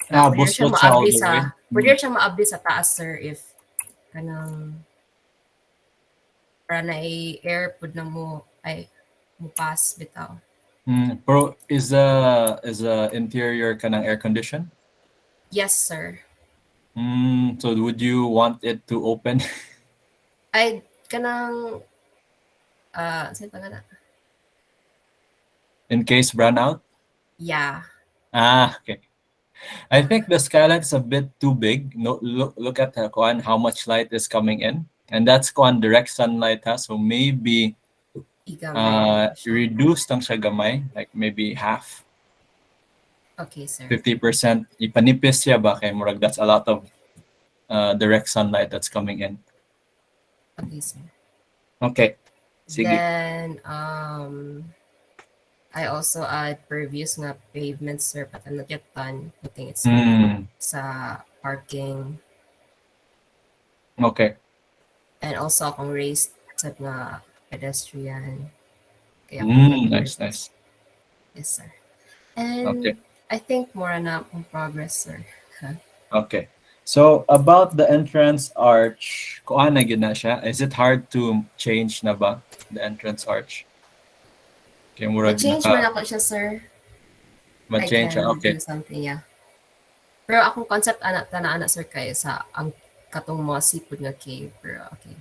Pwede siya Bustot siya all maabri the way. pwede siya maabri sa taas, sir, if kanang para na air pud na mo ay mo pass bitaw. Pero is the interior kanang air conditioned? Yes, sir. So would you want it to open? Ay kanang saan pa nga na? In case brownout? Yeah. Okay. I think the skylight is a bit too big. No, look at Kuan, how much light is coming in, and that's Kuan direct sunlight ha. So maybe reduce tang siya gamay, like maybe half. Okay, sir. 50%. Ipanipis siya ba kay murag that's a lot of direct sunlight that's coming in. Okay, sir. Okay. Sige. Then I also add previous nga pavements, sir, but I'm not yet done putting it sa parking. Okay. And also akong raised sa nga pedestrian. Kaya Nice. Yes, sir. And Okay. I think more na akong progress, sir. Okay. So about the entrance arch, kuan na gyud na siya. Is it hard to change na ba the entrance arch? Okay, murag Ma-change mo na ako siya, sir. Ma-change, I can okay. do something, yeah. Pero akong concept ana sir, kay sa ang katong mossy pud nga cave. Pero okay.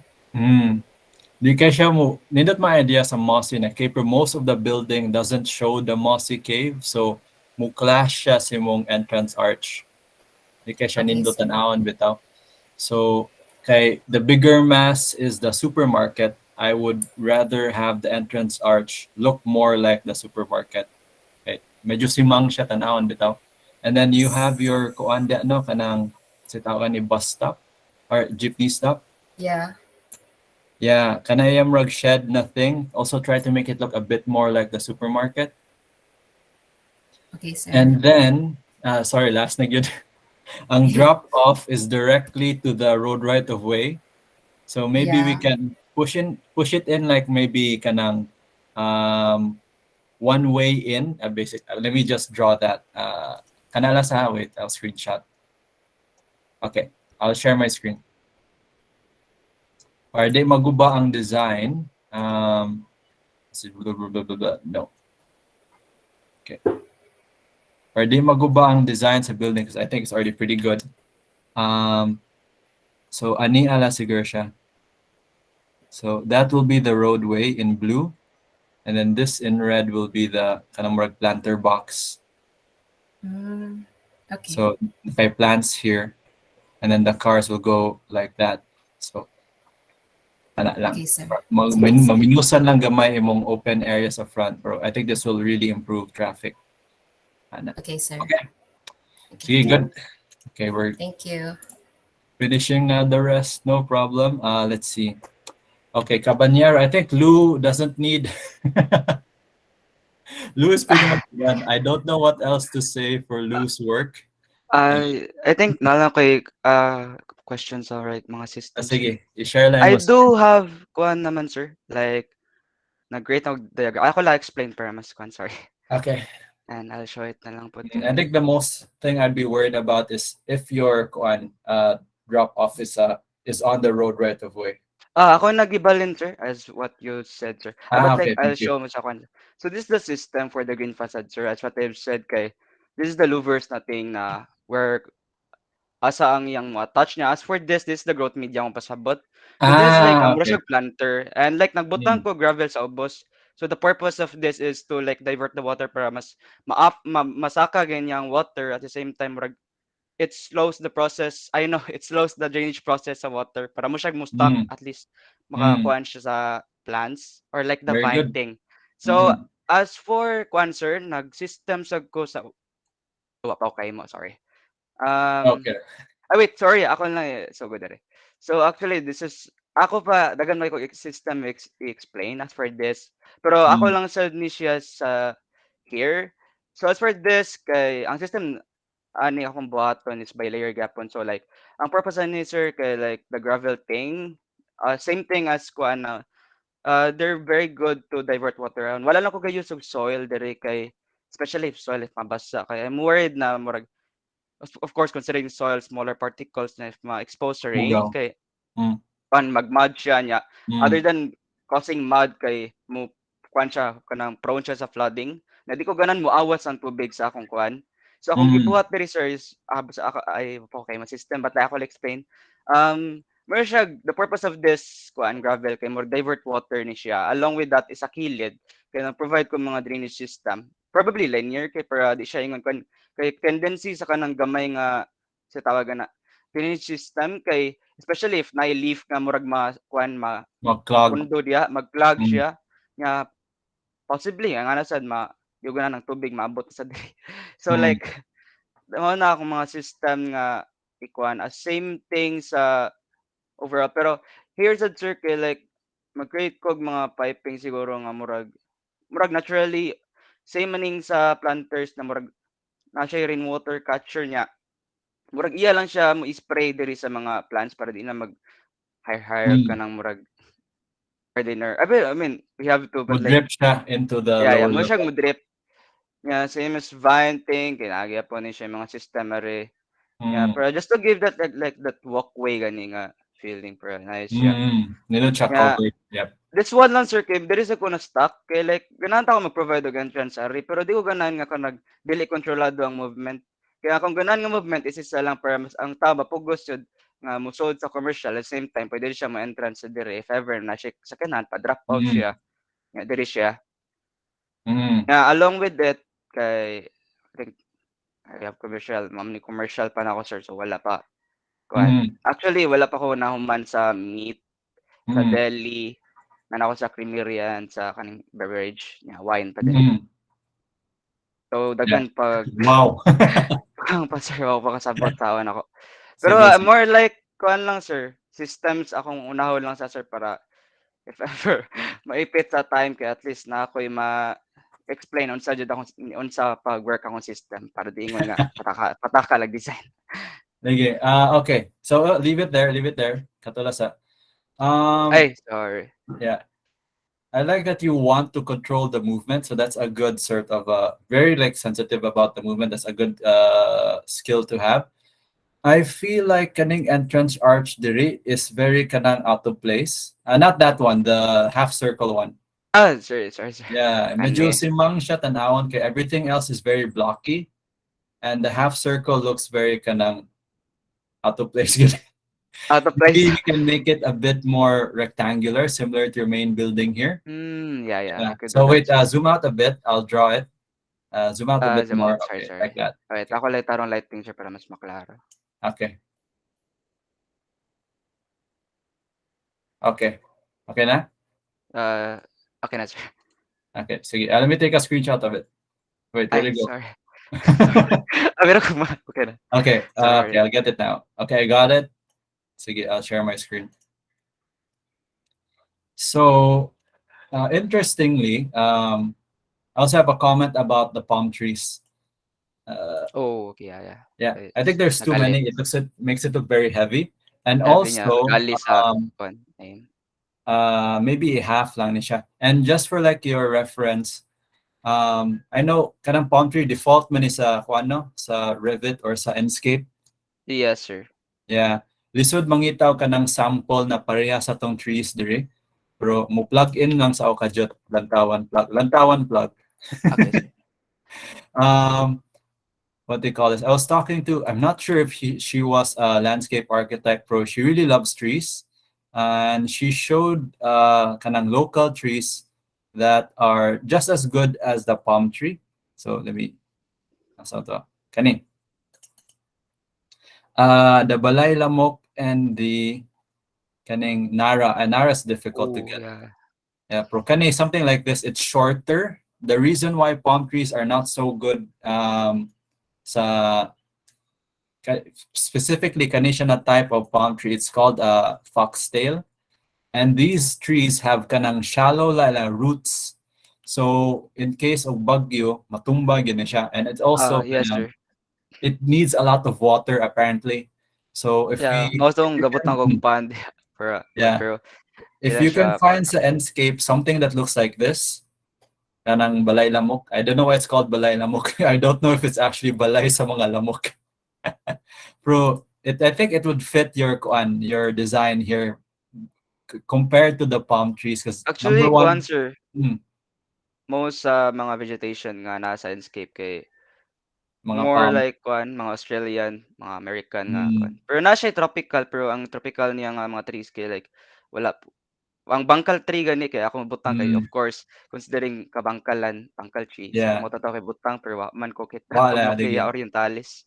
Di kay siya mo nindot ma idea sa mossy na cave, pero most of the building doesn't show the mossy cave, so mo clash siya sa imong entrance arch. Di kay siya nindot tanawon bitaw. So kay the bigger mass is the supermarket. I would rather have the entrance arch look more like the supermarket. Okay. Medyo simang siya tanawon bitaw. And then you have your kuan no kanang sitawan ni bus stop or jeepney stop. Yeah. Yeah, kanayam rug shed nothing. Also try to make it look a bit more like the supermarket. Okay, sir. And then sorry, last na gyud. Ang drop off is directly to the road right of way. So maybe we can push it in like maybe kanang one way in a basic. Let me just draw that. Kanala sa wait, I'll screenshot. Okay, I'll share my screen. Para di maguba ang design, Blah, blah, blah, blah, blah. No. Okay. Or di maguba ang design sa building because I think it's already pretty good. So ani ala siguro siya. So that will be the roadway in blue. And then this in red will be the kanang murag planter box. Mm, okay. So may plants here. And then the cars will go like that. So ana lang. Okay, sir. Maminusan lang gamay imong open area sa front. Bro, I think this will really improve traffic. Ana. Okay, sir. Okay. Okay. Okay, good. Okay, we're Thank you. finishing the rest. No problem. Let's see. Okay, Caballero, I think Lou doesn't need. Lou is pretty much done. I don't know what else to say for Lou's work. I think na lang kay questions alright mga systems. Sige, i-share lang I mo. do have kuan naman sir, like nag-create ng diagram. Ako lang explain para mas kuan, sorry. Okay. And I'll show it na lang po. I think the most thing I'd be worried about is if your drop off is on the road right of way. Ako nag-ibalin sir, as what you said sir. But Okay, like I'll thank you. show mo sa kuan. So this is the system for the green facade sir. As what I've said kay this is the louvers na thing na where asa ang yang mga touch niya. As for this is the growth media akong pasabot. So this is like ang Okay. planter and like nagbutang ko gravel sa ubos. So the purpose of this is to like divert the water para mas masaka ganyang water at the same time it slows the process. I know it slows the drainage process sa water para mo siya mo stock Mm. at least makakuan siya sa plants or like the Very vine good. thing. So Mhm. as for kuan sir, nag-system sa ko sa wa pa okay mo, sorry. Okay. Wait, sorry, ako lang so good dere. So actually this is ako pa dagan may ko system i-explain as for this. Pero ako Mm. lang sa ni siya sa here. So as for this kay ang system ani akong buhaton is by layer gapon. So like ang purpose ani sir kay like the gravel thing same thing as kuan na they're very good to divert water around. Wala lang ko gayo og soil dere kay especially if soil if mabasa kay I'm worried na murag of course considering soil smaller particles na if ma-expose sa rain Mugaw. kay Mm. mag-mud siya niya Mm. other than causing mud kay mo kuan siya kanang prone siya sa flooding na di ko ganan moawas ang tubig sa akong kuan so akong Mm. gibuhat diri sir is sa ako ay okay ma system but I will explain meron siya the purpose of this kuan gravel kay more divert water ni siya along with that is a kilid kay na provide ko mga drainage system probably linear kay para di siya ingon kuan kay tendency sa kanang gamay nga sa tawagan na drainage system kay especially if na leaf nga murag kuan Mag-clog. pundo diya mag-clog Mm. siya nga possibly ang ana sad yugan ng tubig maabot sa diri so Mm. like mao na akong mga system nga ikuan as same thing sa overall pero here's a circle like mag-create kog mga piping siguro nga murag naturally same maning sa planters na murag na siya rainwater catcher niya murag iya lang siya mo spray diri sa mga plants para di na mag hire ka Mm. ng murag gardener. I mean, we have to, but like, Mag-drip siya into the yeah, lower mo siya level. mo drip. Yeah, same as vine thing, kinagaya po ni siya yung mga system are. Yeah, Mm. pero just to give that like that walkway gani nga feeling pero nice siya. Mm. Nilo siya Yeah, covered. Yep. this one lang sir kay there is ako na stock kay like ganahan ta ako mag-provide og entrance ari pero di ko ganahan nga kanag dili kontrolado ang movement. Kaya kung ganahan nga movement is isa lang para mas ang tao mapugos yun nga musod sa commercial at the same time pwede siya mo-entrance sa dire if ever na siya sa kanan pa drop out Mm. siya. Nga diri siya. Mm. Yeah, along with that kay I think I have commercial, ma'am ni commercial pa na ako sir so wala pa. Kuan. Mm. Actually wala pa ko nahuman sa meat, sa Mm. deli, na ako sa creameria and sa kaning beverage, yeah, wine pa diri. Mm. So Yeah. daghan pag Wow. ang pa-sir ako pa kasabot taon ako. Pero Sige, sige. more like kuan lang sir, systems akong unahon lang sa sir para if ever maipit sa time kay at least na ako'y explain unsa jud akong unsa pag-work akong system para di ingon nga pataka lag design. Sige. Okay. So leave it there. Leave it there. Katulasa. Ay, sorry. Yeah. I like that you want to control the movement. So that's a good sort of very like sensitive about the movement. That's a good skill to have. I feel like kaning entrance arch diri is very kanang out of place. Not that one, the half circle one. Sorry. Yeah, medyo Ani. simang siya tanawon kay everything else is very blocky and the half circle looks very kanang out of place. Out of Maybe place. you can make it a bit more rectangular, similar to your main building here. Yeah, Yeah. we could do So that, wait, sir. zoom out a bit. I'll draw it. Zoom out a bit Zoom more. out. Sorry, Okay, sorry. like that. Wait, ako lang tarong lighting siya para mas maklaro. Okay. Okay. Okay na? Okay na, sir. Okay. Sige. Let me take a screenshot of it. Wait, where'd Ay, it go? sorry. Sorry. Pero okay na. Okay. Okay, Sorry. I'll get it now. Okay, I got it. Sige, I'll share my screen. So, interestingly, I also have a comment about the palm trees. Oh, okay, yeah. Yeah, I think there's too Nagali. many. It makes it look very heavy, and Heavy niya. also Nagali sa um, ayun. maybe half lang ni siya. And just for like your reference, I know kanang palm tree default man is sa kung ano, sa Revit or sa Enscape. Yes, sir. Yeah, lisod mangitaw kanang sample na pareha sa tong trees dire. Pero mo plug in lang sa Okajot lantawan plug. Okay, sir. What they call this? I was talking to. I'm not sure if she was a landscape architect pro. She really loves trees, and she showed kanang local trees that are just as good as the palm tree. So let me. Asa to? Kani. The balay lamok and the kaning nara. And nara is difficult to Oh, get. yeah. Yeah, pro kani something like this. It's shorter. The reason why palm trees are not so good sa specifically kanisha na type of palm tree, it's called a foxtail, and these trees have kanang shallow lala roots, so in case of bagyo matumba gina siya, and it's also Yes, kanang, sir. it needs a lot of water apparently. So Yeah, mausong gabot na kong pond for yeah, pero if dili you can siya find sa Enscape something that looks like this, kanang balay lamok, I don't know why it's called balay lamok. I don't know if it's actually balay sa mga lamok. Bro, I think it would fit your design here compared to the palm trees because number actually kuan, one, sir. mm, Most sa mga vegetation nga nasa landscape kay mga more palm. like kuan, mga Australian, mga American nga kuan. Mm, Pero na siya tropical, pero ang tropical niya nga mga trees kay like wala ang bangkal tree gani kay ako butang kay of mm, course considering kabangkalan, bangkal tree. So yeah, mo tato kay butang pero wa man ko kit wala Tugnapeya lagi. orientalis.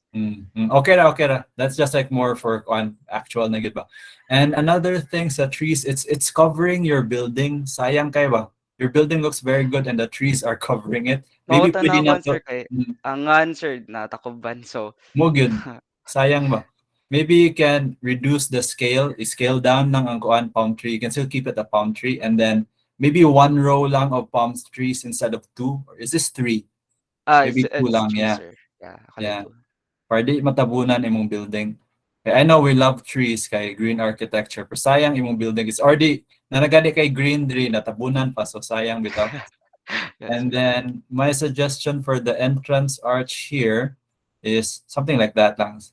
Okay ra, okay ra. That's just like more for actual na gid ba. And another thing sa trees, it's covering your building. Sayang kay ba? Your building looks very good and the trees are covering it. Mao Maybe pwede na tanawan sir to. kay angan sir natakuban so Mo gyud. Sayang ba? Maybe you can reduce the scale down ng ang kuan palm tree. You can still keep it a palm tree, and then maybe one row lang of palm trees instead of two. Or is this three? Maybe two it's lang, tree yeah. sir. Yeah, Yeah. akalay to. Para di matabunan imong building. I know we love trees kay green architecture, pero sayang imong building is already nanagani kay green tree natabunan pa, so sayang bitaw. Yes, And sir. then my suggestion for the entrance arch here is something like that lang.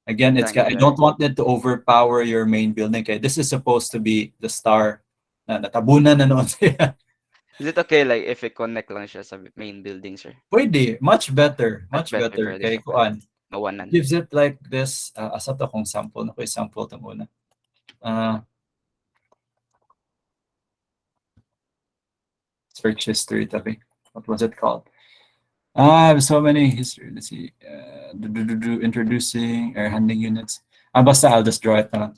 Again, I Triangular. don't want it to overpower your main building. Okay, this is supposed to be the star. Na natabunan na noon siya. Is it okay like if it connect lang siya sa main building, sir? Pwede, much better, Much much better better. pero di Kay siya kuan. kuan, Mawanan. gives it like this. Asa to kung sample na ko sample to muna. Search history tabi. What was it called? I have so many history. Let's see. Introducing air handling units. Basta I'll just draw it na lang.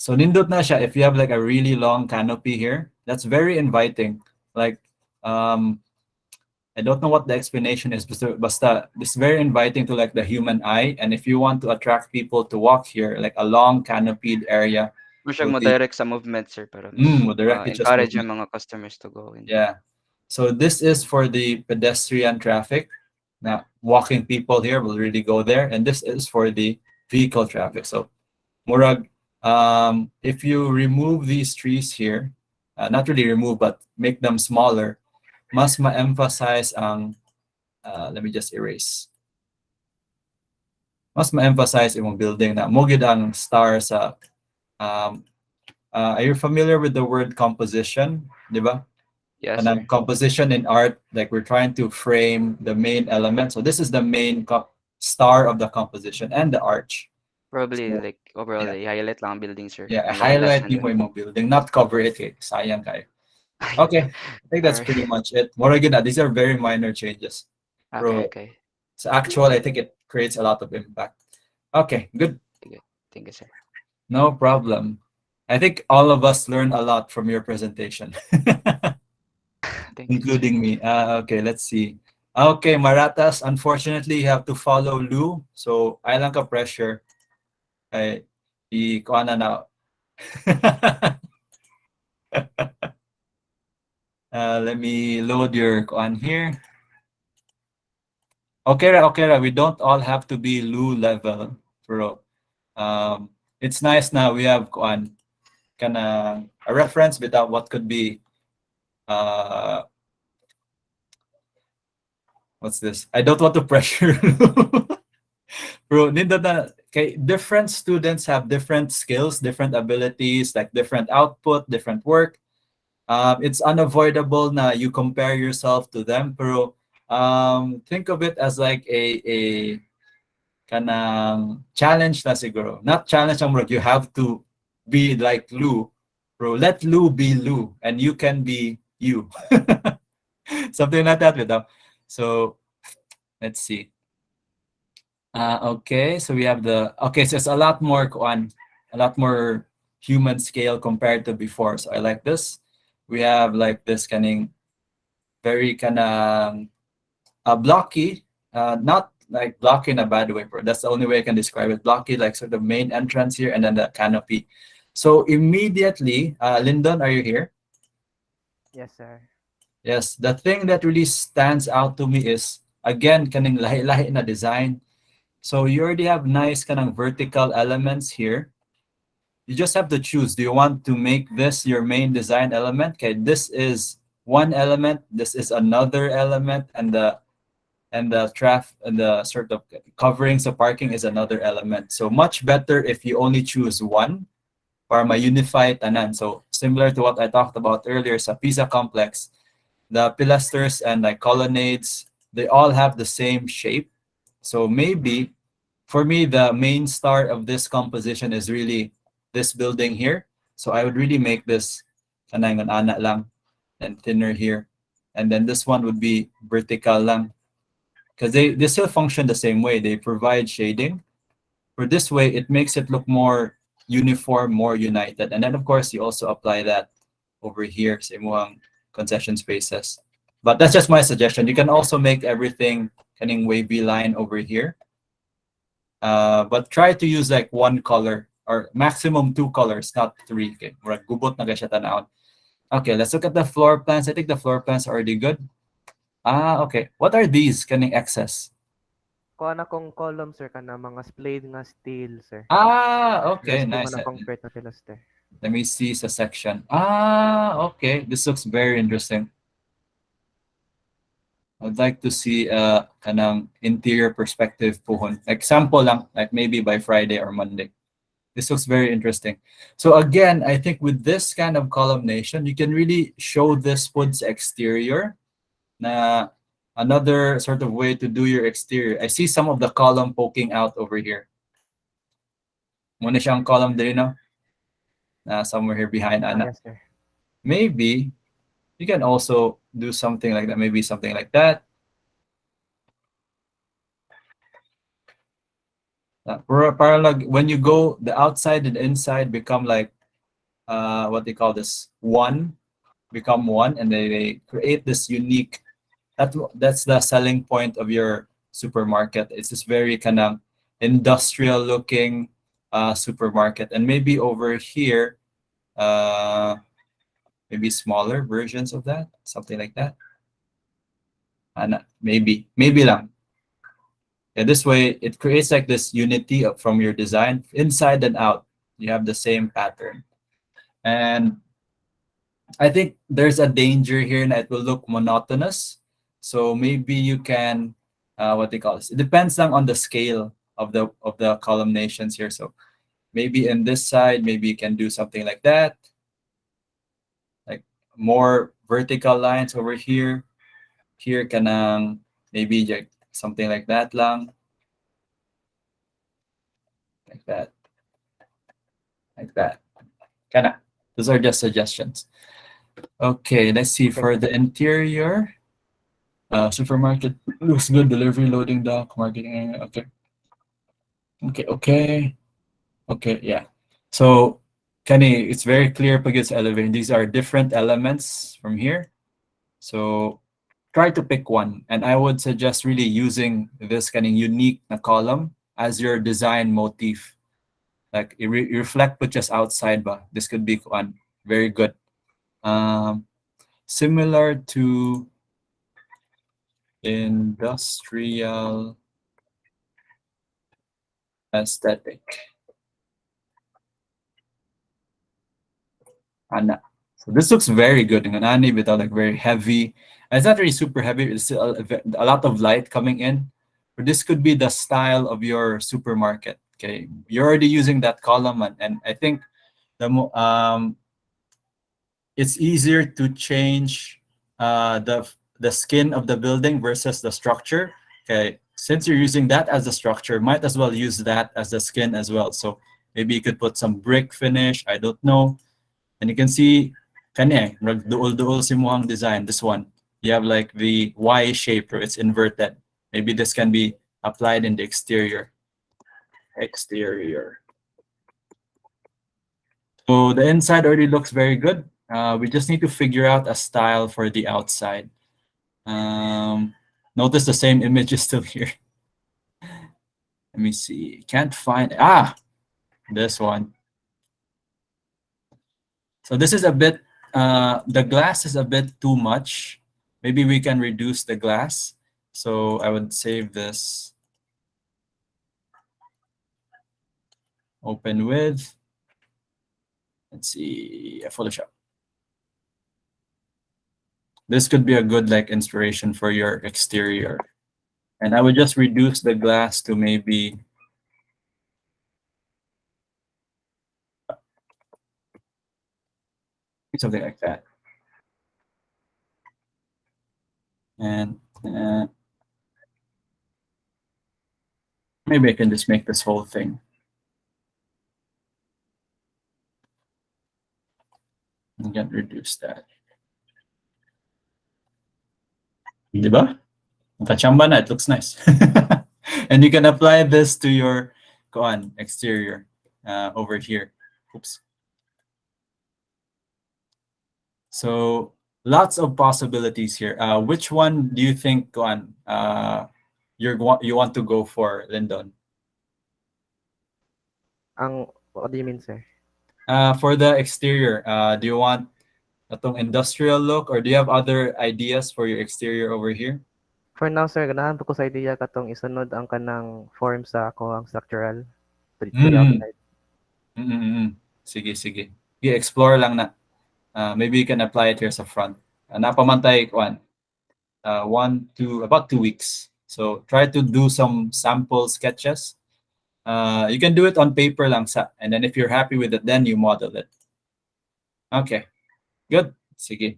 So nindot na siya if you have like a really long canopy here. That's very inviting. Like I don't know what the explanation is, basta it's very inviting to like the human eye. And if you want to attract people to walk here, like a long canopied area Mo siyang will be mo-direct sa movement, sir, para mas directly just encourage movement. yung mga customers to go in. Yeah. So this is for the pedestrian traffic. Now, walking people here will really go there, and this is for the vehicle traffic. So, murag, if you remove these trees here, not really remove, but make them smaller, mas ma-emphasize ang, let me just erase. Mas ma-emphasize yung building na mo gid ang star sa Are you familiar with the word composition? Diba? Yes, And sir. composition in art, like we're trying to frame the main element. So this is the main star of the composition and the arch. Probably So like overall, yeah, i-highlight lang ang building, sir. yeah, And highlight highlightan mo doon. yung building, not cover it. Eh. Sayang kayo. Ayun. Okay, I think that's Alright. pretty much it. More again, these are very minor changes. Okay, Bro, okay. so actual, I think it creates a lot of impact. Okay, good. Sige. Thank you, sir. No problem. I think all of us learned a lot from your presentation, Thank you, sir. including me. Okay, let's see. Okay, Maratas, unfortunately, you have to follow Lou. So, I lang ka pressure. Ay, kuha na na. Let me load your kuan here. Okay, okay, we don't all have to be Lou level, bro. It's nice now we have kuan kana a reference without what could be what's this? I don't want to pressure bro. Okay, different students have different skills, different abilities, like different output, different work. It's unavoidable na you compare yourself to them, pero think of it as like a kanang challenge na siguro. Not challenge ang you have to be like Lou. Bro, let Lou be Lou and you can be you. Something like that with them. So let's see. Okay, so we have okay, so it's a lot more a lot more human scale compared to before. So I like this. We have like this kind of very kind of blocky, not like blocky in a bad way, bro. That's the only way I can describe it. Blocky, like sort of main entrance here and then the canopy. So immediately, Lyndon, are you here? Yes, sir. Yes, the thing that really stands out to me is again kaning lahi-lahi na design. So you already have nice kind of vertical elements here. You just have to choose. Do you want to make this your main design element? Okay, this is one element. This is another element, and the sort of coverings of parking is another element. So much better if you only choose one para ma-unify tanan. So similar to what I talked about earlier sa Pisa complex, the pilasters and like colonnades, they all have the same shape. So maybe for me, the main star of this composition is really this building here. So I would really make this kanang ana lang and thinner here. And then this one would be vertical lang. Because they still function the same way. They provide shading. For this way, it makes it look more uniform, more united. And then of course you also apply that over here sa imuhang concession spaces. But that's just my suggestion. You can also make everything kaning wavy line over here. But try to use like one color or maximum two colors, not three. Okay, gubot na siya tanawon. Okay, let's look at the floor plans. I think the floor plans are already good. Okay. What are these kaning excess? Kuha na kong column, sir, kana mga splayed nga steel, sir. Okay, Rest nice. na concrete na pilaster. Let me see the section. Okay. This looks very interesting. I'd like to see kanang interior perspective pohon. Example lang, like maybe by Friday or Monday. This looks very interesting. So again, I think with this kind of columnation, you can really show this wood's exterior. Na another sort of way to do your exterior. I see some of the column poking out over here. Muna siyang column din, no? Somewhere here behind Ana. Yes, sir. Maybe you can also do something like that. Maybe something like that. Para like when you go, the outside and inside become like what they call this become one, and they create this unique. That's the selling point of your supermarket. It's this very kind of industrial looking supermarket, and maybe over here, maybe smaller versions of that, something like that. And maybe lang. Yeah, this way it creates like this unity from your design inside and out. You have the same pattern, and I think there's a danger here that it will look monotonous. So maybe you can, what they call this. It depends on the scale of the columnations here. So maybe in this side, maybe you can do something like that. Like more vertical lines over here. Here kanang maybe like something like that lang. Like that. Like that. Kinda. Those are just suggestions. Okay, let's see. For the interior, supermarket looks good. Delivery, loading dock, marketing. Okay. Okay, yeah. So, Kani, it's very clear because elevator. These are different elements from here. So, try to pick one. And I would suggest really using this kind of unique na column as your design motif. Like, reflect but just outside ba. This could be one. Very good. Similar to industrial aesthetic. Ana. So this looks very good. Ng ani without like very heavy. And it's not really super heavy. It's still a lot of light coming in. But this could be the style of your supermarket. Okay, you're already using that column, and I think it's easier to change the skin of the building versus the structure. Okay, since you're using that as the structure, might as well use that as the skin as well. So maybe you could put some brick finish. I don't know. And you can see, kanya, duol simuang design. This one, you have like the Y shape, or it's inverted. Maybe this can be applied in the exterior. So the inside already looks very good. We just need to figure out a style for the outside. Notice the same image is still here. Let me see. Can't find this one. So this is a bit. The glass is a bit too much. Maybe we can reduce the glass. So I would save this. Open with. Let's see. Photoshop. This could be a good like inspiration for your exterior. And I would just reduce the glass to maybe something like that. And maybe I can just make this whole thing. And get reduce that. Diba? Nakachamba na, it looks nice. And you can apply this to your exterior over here. Oops. So lots of possibilities here. Which one do you think you want to go for, Lyndon? What do you mean, sir? For the exterior, do you want atong industrial look, or do you have other ideas for your exterior over here? For now, sir, ganahan po ko sa idea katong isunod ang kanang form sa ako ang structural to the outside. Sige. I-explore lang na. Maybe you can apply it here sa front. Napamantay about 2 weeks. So try to do some sample sketches. You can do it on paper lang and then if you're happy with it, then you model it. Okay, good. Sige.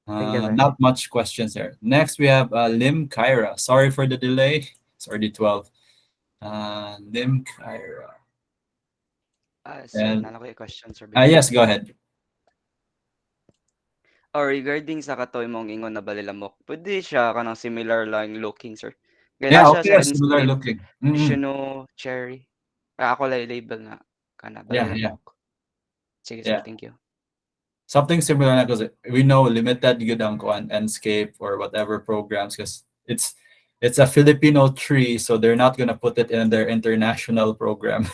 Not much questions there. Next, we have Lim Kyra. Sorry for the delay. It's already 12. Lim Kyra. Sir, nalo ko yung question, sir. Yes, go ahead. Regarding sa katoy mong ingon na balilamok, pwede siya kanang similar lang looking, sir. Yeah, okay, similar looking. Shino cherry. Ako label na kana balilamok. Sige, sir, thank you. Something similar na because we know limited good ang Enscape or whatever programs because it's a Filipino tree, so they're not gonna put it in their international program.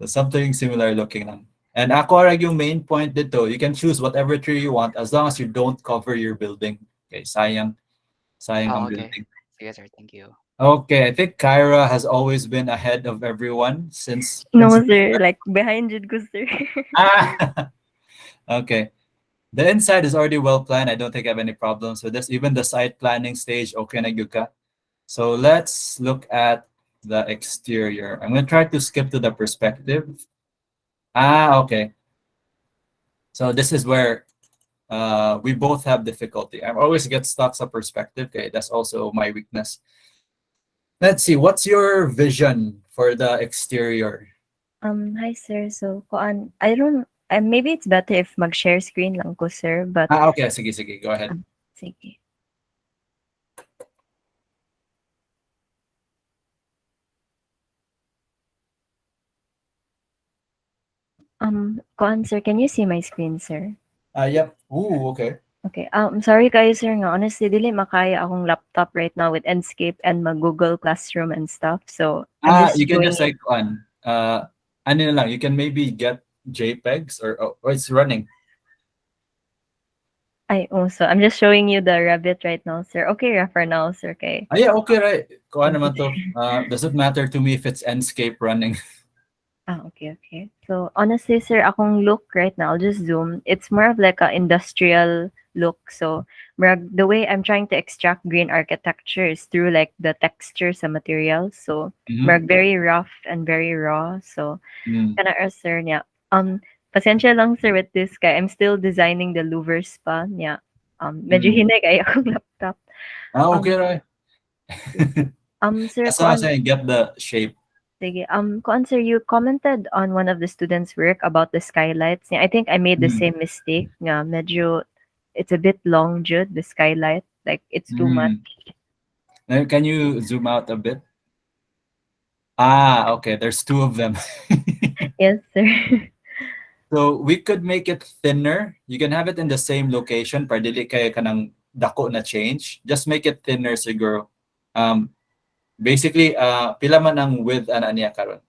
So something similar looking lang. And ako yung main point dito, you can choose whatever tree you want as long as you don't cover your building. Okay, sayang ang building. Yes, sir, thank you. Okay, I think Kyra has always been ahead of everyone since. No, sir. Like behind you, sir. Okay. The inside is already well planned. I don't think I have any problems with this. Even the site planning stage, okay na gyud ka. So let's look at the exterior. I'm gonna try to skip to the perspective. Ah, okay. So this is where we both have difficulty. I always get stuck sa perspective. Okay, that's also my weakness. Let's see. What's your vision for the exterior? Hi sir. So, I don't, maybe it's better if mag-share screen lang ko, sir, but Ah, okay. Sige, sige. Go ahead. sige. Sir, can you see my screen, sir? Yep. Ooh, okay. Okay. Sorry kayo, sir, nga. Honestly, dili makaya akong laptop right now with Enscape and mag-Google Classroom and stuff. So, I'm just You can doing just like ano na lang, you can maybe get JPEGs or it's running. so I'm just showing you the rabbit right now, sir. Okay, for now, sir. Okay. Yeah, okay, right. Kuha Okay. naman to. Doesn't matter to me if it's Enscape running. Okay. So honestly, sir, akong look right now, I'll just zoom. It's more of like a industrial look. So the way I'm trying to extract green architecture is through like the texture sa materials. So Mhm. very rough and very raw. So Mm. kana sir niya. Pasensya lang sir with this guy. I'm still designing the louvers pa niya. Medyo Mm. hinay kaya akong laptop. Okay, Um, right. sir, That's what I'm saying. Get the shape. sige. Sir, you commented on one of the students' work about the skylights. Yeah, I think I made the Mm. same mistake. Nga, medyo, it's a bit long, Jude, the skylight. Like, it's too much. Mm. Now, can you zoom out a bit? Ah, okay. There's two of them. Yes, sir. So we could make it thinner. You can have it in the same location, para dili kaya ka ng dako na change. Just make it thinner siguro. Basically, pila man ang width ana niya karon?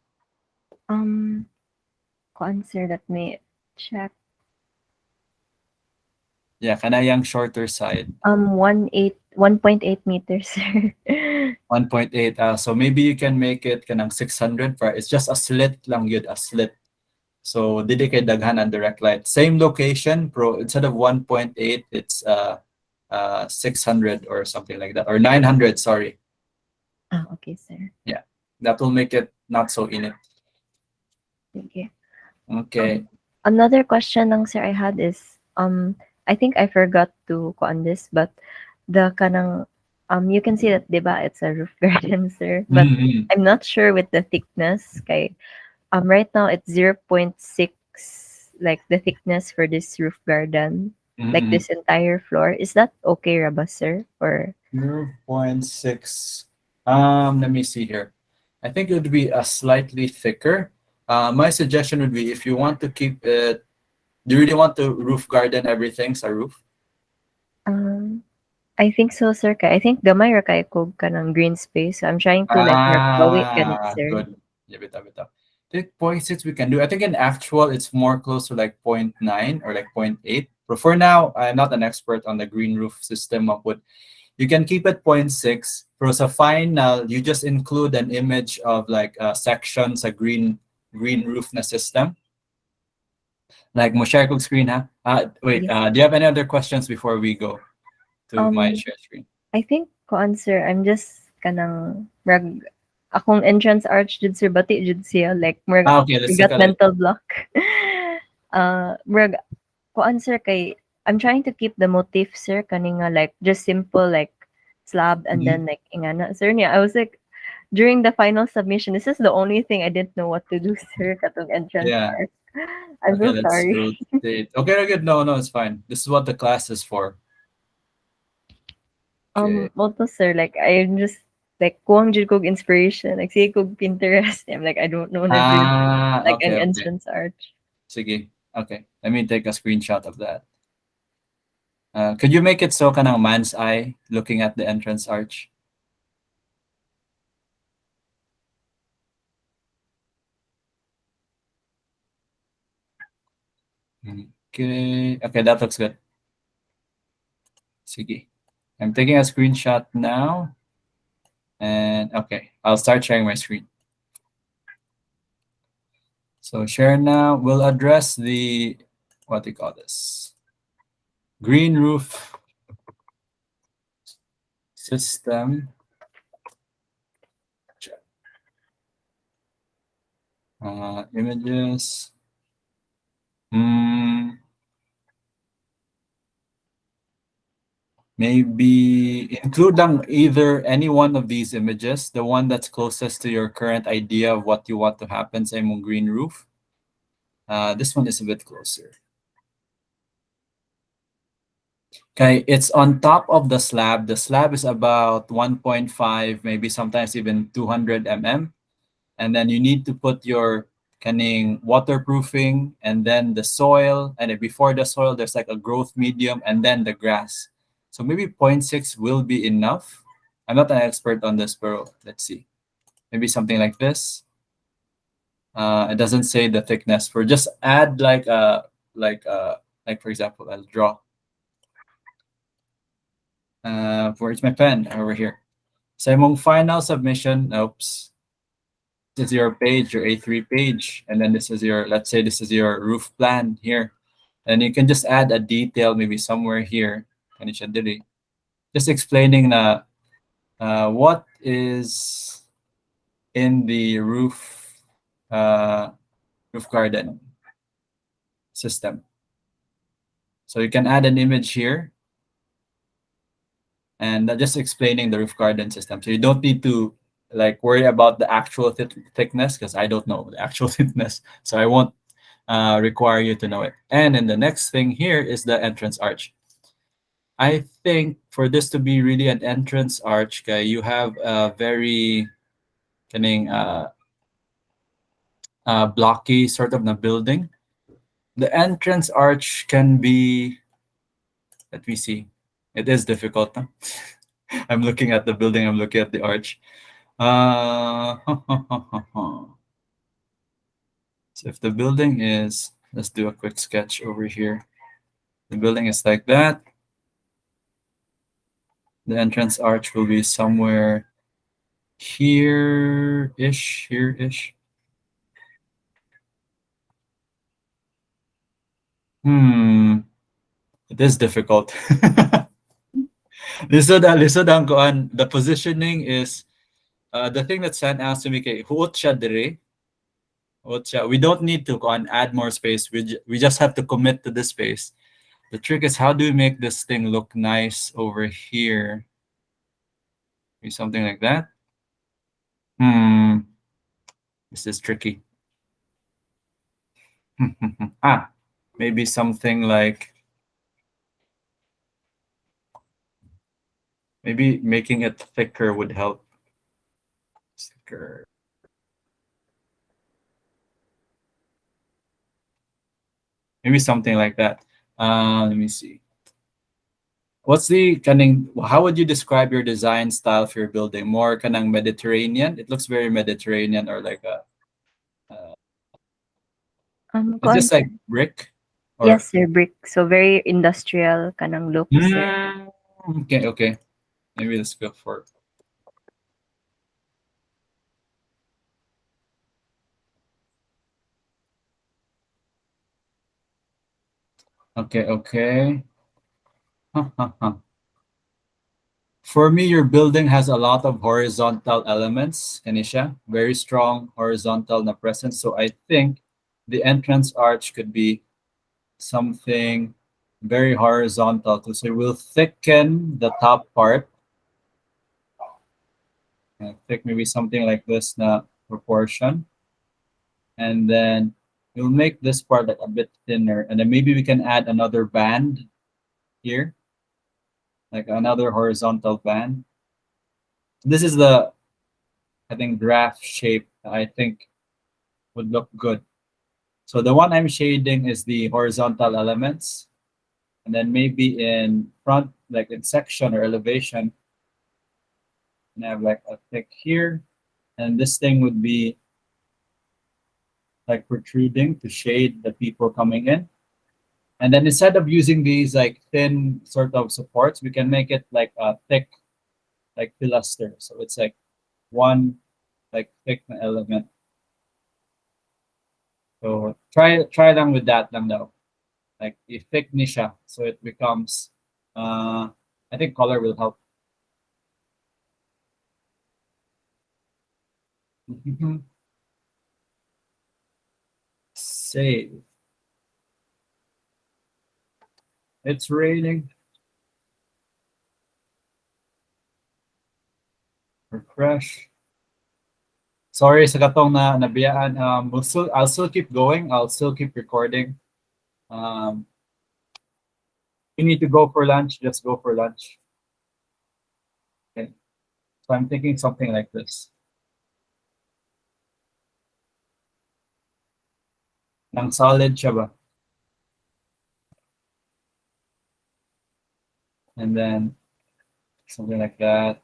um, Sir, let me check. Yeah, kana yang shorter side. 1.8 meters, sir. 1.8. So maybe you can make it kanang 600 para it's just a slit lang yun, a slit. So dili kay daghan ang direct light. Same location, pro instead of 1.8, it's 600 or something like that, or 900, sorry. Okay, sir. Yeah, that will make it not so init. Okay. Okay. Another question lang, sir, I had is, I think I forgot to ko on this, but the kanang, you can see that, diba, it's a roof garden, sir. But Mhm. I'm not sure with the thickness. Kay, right now it's 0.6, like the thickness for this roof garden, like Mhm. this entire floor. Is that okay, Raba, sir? Or 0.6. Let me see here. I think it would be a slightly thicker. My suggestion would be if you want to keep it, do you really want to roof garden everything sa roof? I think so, sir. Kay I think gamay ra kay kog kanang green space. So I'm trying to like bawi ganit, sir. Good. Yeah, bitaw. I think 0.6 we can do. I think in actual it's more close to like 0.9 or like 0.8. But for now, I'm not an expert on the green roof system of wood. You can keep it 0.6. Pero sa final, you just include an image of like sections, a green roof na system. Like mo share kog screen ha. Wait, Yes. do you have any other questions before we go to my share screen? I think ko answer, I'm just kanang akong entrance arch jud sir bati jud siya like Okay, let's take got a look. mental block. Ko answer kay I'm trying to keep the motif, sir, kaninga like just simple like slab and Mhm. then like ingana sir niya. I was like during the final submission, this is the only thing I didn't know what to do, sir, katong entrance Yeah. arch. I'm Okay, so let's sorry. rotate. Okay, good. No, it's fine. This is what the class is for. Okay. Also, sir, like I'm just like kuwang jud kog inspiration. Like sige kog Pinterest. I'm like I don't know na jud like an Okay. entrance arch. Sige. Okay. Let me take a screenshot of that. Could you make it so kanang man's eye looking at the entrance arch? Okay. Okay, that looks good. Sige. I'm taking a screenshot now. And okay, I'll start sharing my screen. So share now. We'll address the, what do you call this? Green roof system. Images. Hmm. Maybe include either any one of these images, the one that's closest to your current idea of what you want to happen sa imong green roof. This one is a bit closer. Okay, it's on top of the slab. The slab is about 1.5, maybe sometimes even 200 mm. And then you need to put your kaning waterproofing and then the soil. And then before the soil, there's like a growth medium and then the grass. So maybe 0.6 will be enough. I'm not an expert on this, but let's see. Maybe something like this. It doesn't say the thickness. For just add like for example, I'll draw. Where's my pen? Over here. Sa imong final submission, oops. This is your page, your A3 page. And then this is your, let's say this is your roof plan here. And you can just add a detail maybe somewhere here. Just explaining what is in the roof garden system. So you can add an image here and just explaining the roof garden system. So you don't need to like worry about the actual thickness because I don't know the actual thickness. So I won't require you to know it. And then the next thing here is the entrance arch. I think for this to be really an entrance arch, you have a very blocky sort of na building. The entrance arch can be, let me see, it is difficult. Huh? I'm looking at the building, I'm looking at the arch. So if the building is, let's do a quick sketch over here. The building is like that. The entrance arch will be somewhere here-ish, here-ish. It is difficult. Lisod ang kuan. The positioning is the thing that San asked me kay huot siya dire. We don't need to add more space. We just have to commit to this space. The trick is how do we make this thing look nice over here? Maybe something like that. This is tricky. Maybe something like maybe making it thicker would help. Thicker. Maybe something like that. Let me see. What's the how would you describe your design style for your building? More kanang Mediterranean? It looks very Mediterranean or like a is this like brick? Or? Yes, sir, brick. So very industrial kanang look, sir. Okay. Maybe let's go for it. Okay. For me, your building has a lot of horizontal elements, Kanisha. Very strong horizontal na presence. So I think the entrance arch could be something very horizontal. So we'll thicken the top part. I think maybe something like this na proportion. And then we'll make this part like a bit thinner. And then maybe we can add another band here. Like another horizontal band. This is the, I think, draft shape I think would look good. So the one I'm shading is the horizontal elements. And then maybe in front, like in section or elevation, and I have like a thick here. And this thing would be like protruding to shade the people coming in. And then instead of using these like thin sort of supports, we can make it like a thick, like pilaster. So it's like one like thick element. So try lang with that lang daw. Like thick ni siya. So it becomes I think color will help. Save. It's raining. Refresh. Sorry sa katong na nabiyaan. I'll still keep going. I'll still keep recording. You need to go for lunch, just go for lunch. Okay. So I'm thinking something like this. Nang solid siya ba? And then something like that.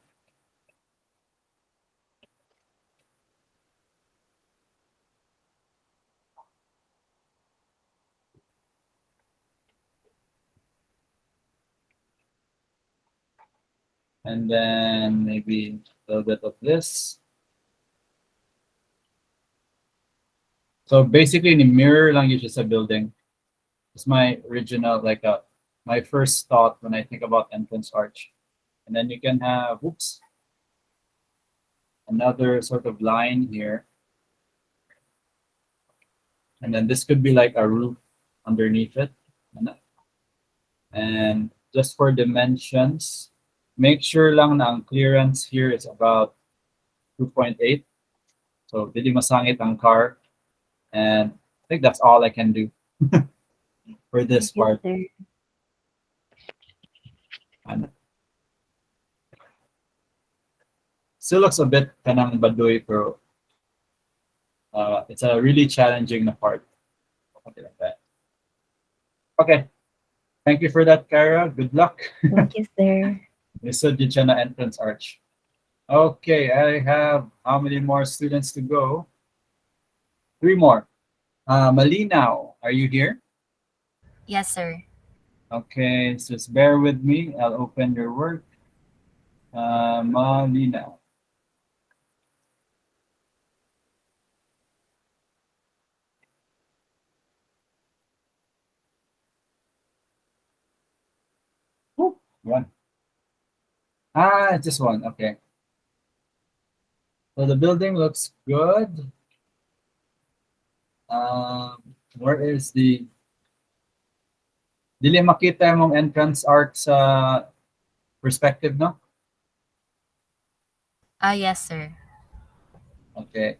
And then maybe a little bit of this. So basically, ni mirror lang yun siya sa building. It's my original, like my first thought when I think about entrance arch. And then you can have, oops, another sort of line here. And then this could be like a roof underneath it. And just for dimensions, make sure lang na ang clearance here is about 2.8. So dili masangit ang car. And I think that's all I can do for this part. And still looks a bit kanang baduy, pero it's a really challenging part. Something like that. Okay. Thank you for that, Kara. Good luck. Thank you, sir. Lisod yun siya na entrance arch. Okay, I have how many more students to go? 3 more. Malinaw, are you here? Yes, sir. Okay, so just bear with me. I'll open your work. Malinaw. Ooh, one. Just one. Okay. So the building looks good. Where is the... Dili makita yung entrance arc sa perspective, no? Yes, sir. Okay.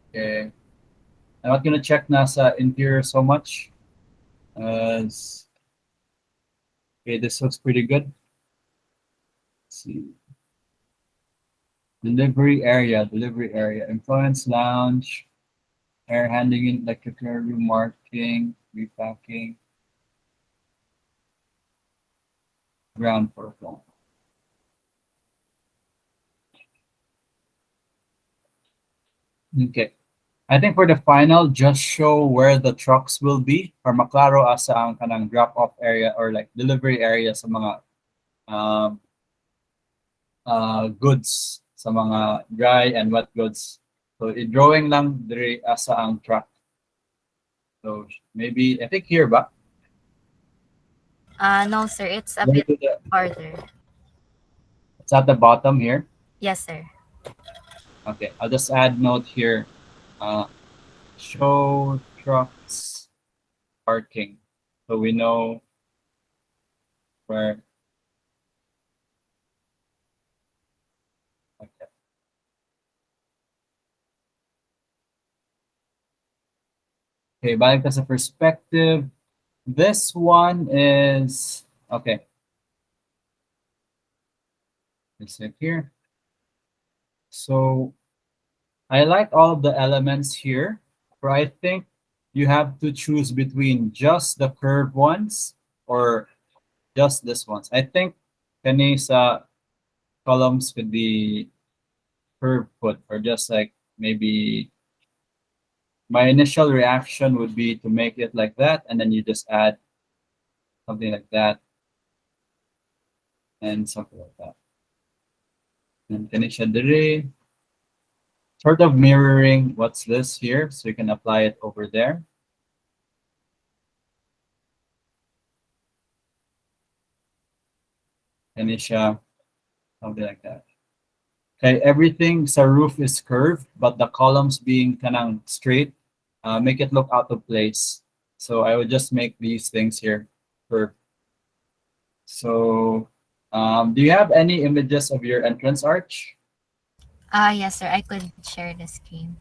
Okay. I'm not gonna check nasa interior so much. Okay, this looks pretty good. Let's see. Delivery area, influence lounge, air handling, electrical room marking, repacking, ground floor. Okay. I think for the final, just show where the trucks will be or maklaro asa ang kanang drop-off area or like delivery area sa mga goods, sa mga dry and wet goods. So i-drawing lang diri asa ang truck. So maybe, I think here ba? No, sir. It's a bit farther. It's at the bottom here. Yes, sir. Okay, I'll just add note here. Show trucks parking, so we know where. Okay. Okay, balik ka sa perspective. This one is okay. Let's see here. So I like all of the elements here, but I think you have to choose between just the curved ones or just this ones. I think kanisa columns could be curved foot or just like maybe my initial reaction would be to make it like that, and then you just add something like that and something like that. And kanisha dire. Sort of mirroring what's this here, so you can apply it over there. Kanisha, something like that. Okay, everything sa roof is curved, but the columns being kanang straight make it look out of place. So I would just make these things here. For so, do you have any images of your entrance arch? Yes, sir. I could share the screen.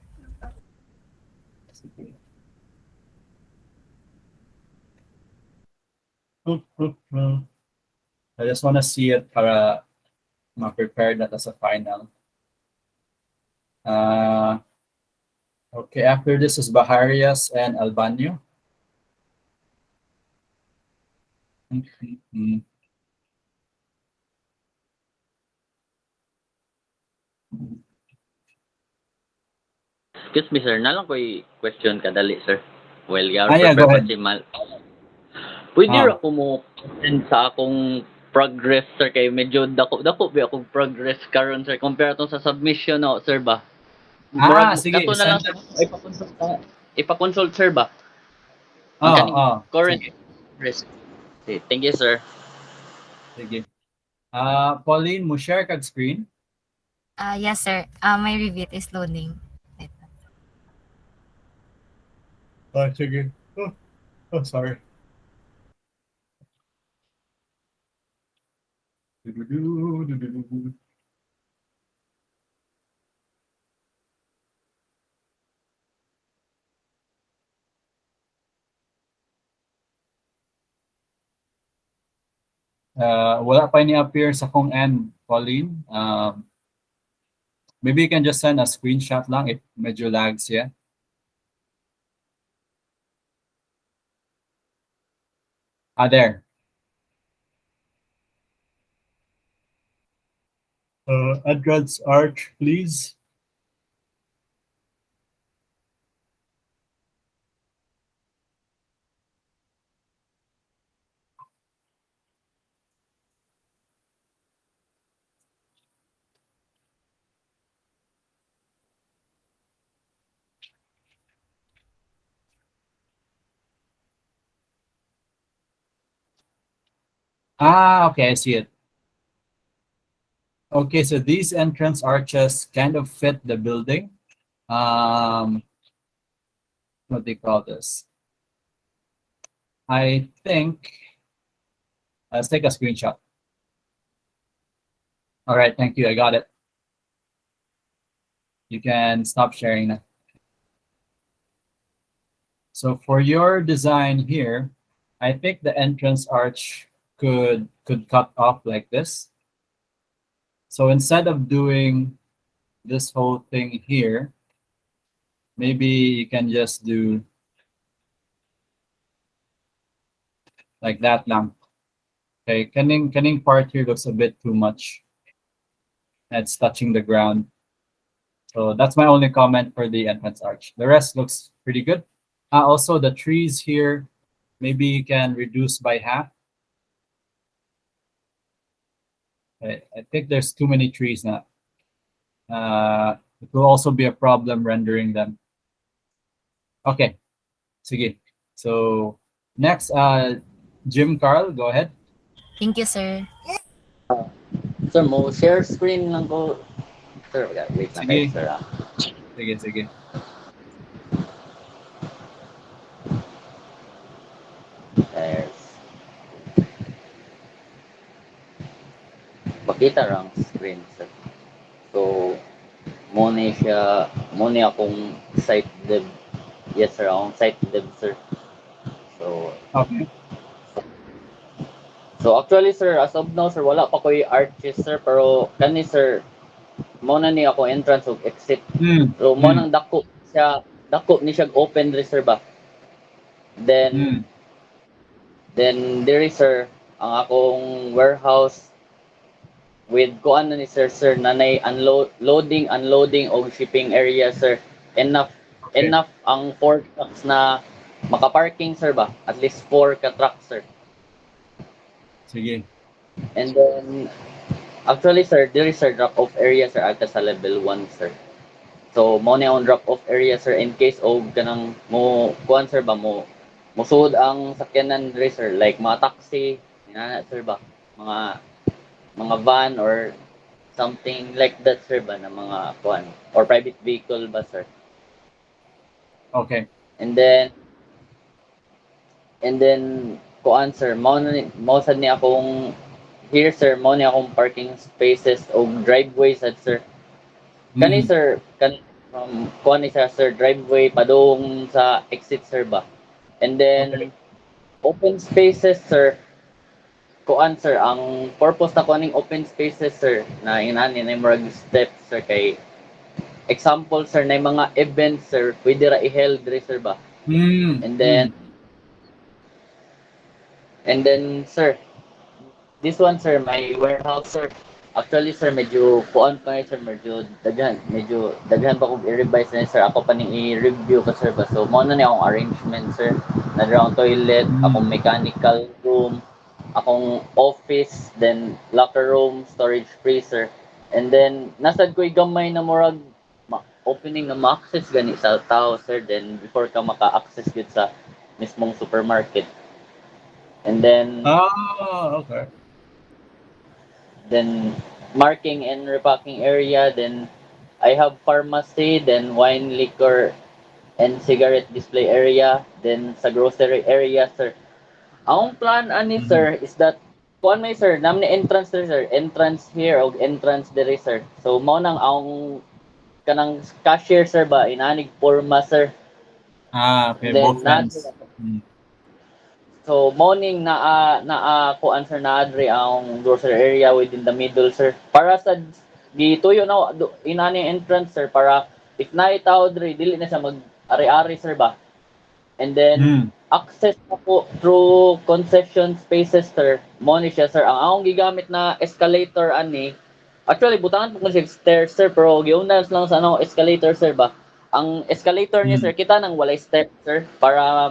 I just want to see it para ma-prepare that as a final. Okay, after this is Baharias and Albanyo. Excuse me, sir. Nalang ko'y question kadali, sir. Well, Yeah, prepare go pa ahead. si Mal. Pwede Ah. ra ko mo send sa akong progress, sir, kay medyo dako ba akong progress karon, sir, compare to sa submission, no, sir ba? Sige, Kato na lang, send sir. Ipakonsult, sir ba? Ang Oh, kaning current sige. progress. Thank you, sir. Sige. Pauline, mo share kag screen? Yes, sir. My review is loading. Sige. Sorry. Wala pa ni-appear sa kong end, Pauline. Maybe you can just send a screenshot lang if medyo lags, yeah? There. Entrance arch, please. Okay, I see it. Okay, so these entrance arches kind of fit the building. What do you call this? I think, let's take a screenshot. All right, thank you, I got it. You can stop sharing now. So for your design here, I think the entrance arch could cut off like this. So instead of doing this whole thing here, maybe you can just do like that lang. Okay, canning part here looks a bit too much. It's touching the ground. So that's my only comment for the entrance arch. The rest looks pretty good. Also, the trees here, maybe you can reduce by half. I think there's too many trees now. It will also be a problem rendering them. Okay, sige. So next, Jim Carl, go ahead. Thank you, sir. Sir, mo share screen lang ko. Sir, wait lang kayo, Sige. sir. Sige. There's pakita lang screen, sir. So, mo ni akong site dev. Yes, sir, akong site dev, sir. So, okay. So actually, sir, as of now, sir, wala pa ko'y arches, sir, pero kani, sir, mo na ni ako entrance ug exit. So mo nang dako ni siya open rin, sir ba. Then there is, sir, ang akong warehouse with kuan na ni sir nanay loading, unloading og shipping area, sir. Enough ang 4 trucks na makaparking, sir ba. At least 4 ka trucks, sir. Sige. And then actually, sir, there is, sir, drop-off area, sir, ata sa level 1, sir. So, mo na on drop-off area, sir, in case og kanang mo kuan, sir ba, mo musud ang sakyanan diri, sir, like mga taxi, inana, sir ba, mga van or something like that, sir ba, na mga kuan or private vehicle ba, sir. Okay. And then kuan sir, mao sad ni akong here sir, mao ni akong parking spaces o driveway sad sir. Kani Mm. sir, kuan ni siya sir, driveway padung sa exit sir ba. And Okay. then open spaces sir, kuan sir, ang purpose na kuaning open spaces sir, na inani na murag steps sir kay example sir na mga events sir, pwede ra i-held diri sir ba. Mm. And then Mm. sir, this one sir, my warehouse sir. Actually sir, medyo kuan pa sir, medyo daghan pa kong i-revise na sir. Ako pa ning i-review pa sir ba. So mo na ni akong arrangement sir. Na akong toilet, akong Mm. mechanical room, akong office, then locker room, storage freezer. And then nasad ko'y gamay na murag opening na ma-access gani sa tao sir, then before ka maka-access gid sa mismong supermarket. And Okay. then marking and repacking area, then I have pharmacy, then wine, liquor, and cigarette display area, then sa grocery area, sir. Ang plan ani Mm. sir is that kuan may sir, namni entrance diri sir, entrance here og entrance diri sir. So mao nang ang kanang cashier sir ba inanig porma sir. Okay, And then both ends. so morning kuan sir na adre ang grocery area within the middle sir. Para sa gituyo na inani entrance sir para if naay tao diri dili na siya mag ari-ari sir ba. And then Mm. access na po through concession spaces sir. Mo ni siya sir. Ang akong gigamit na escalator ani actually butangan po ko siya stairs sir pero giunas lang sa ano escalator sir ba. Ang escalator niya Mm. sir kita nang walay step sir para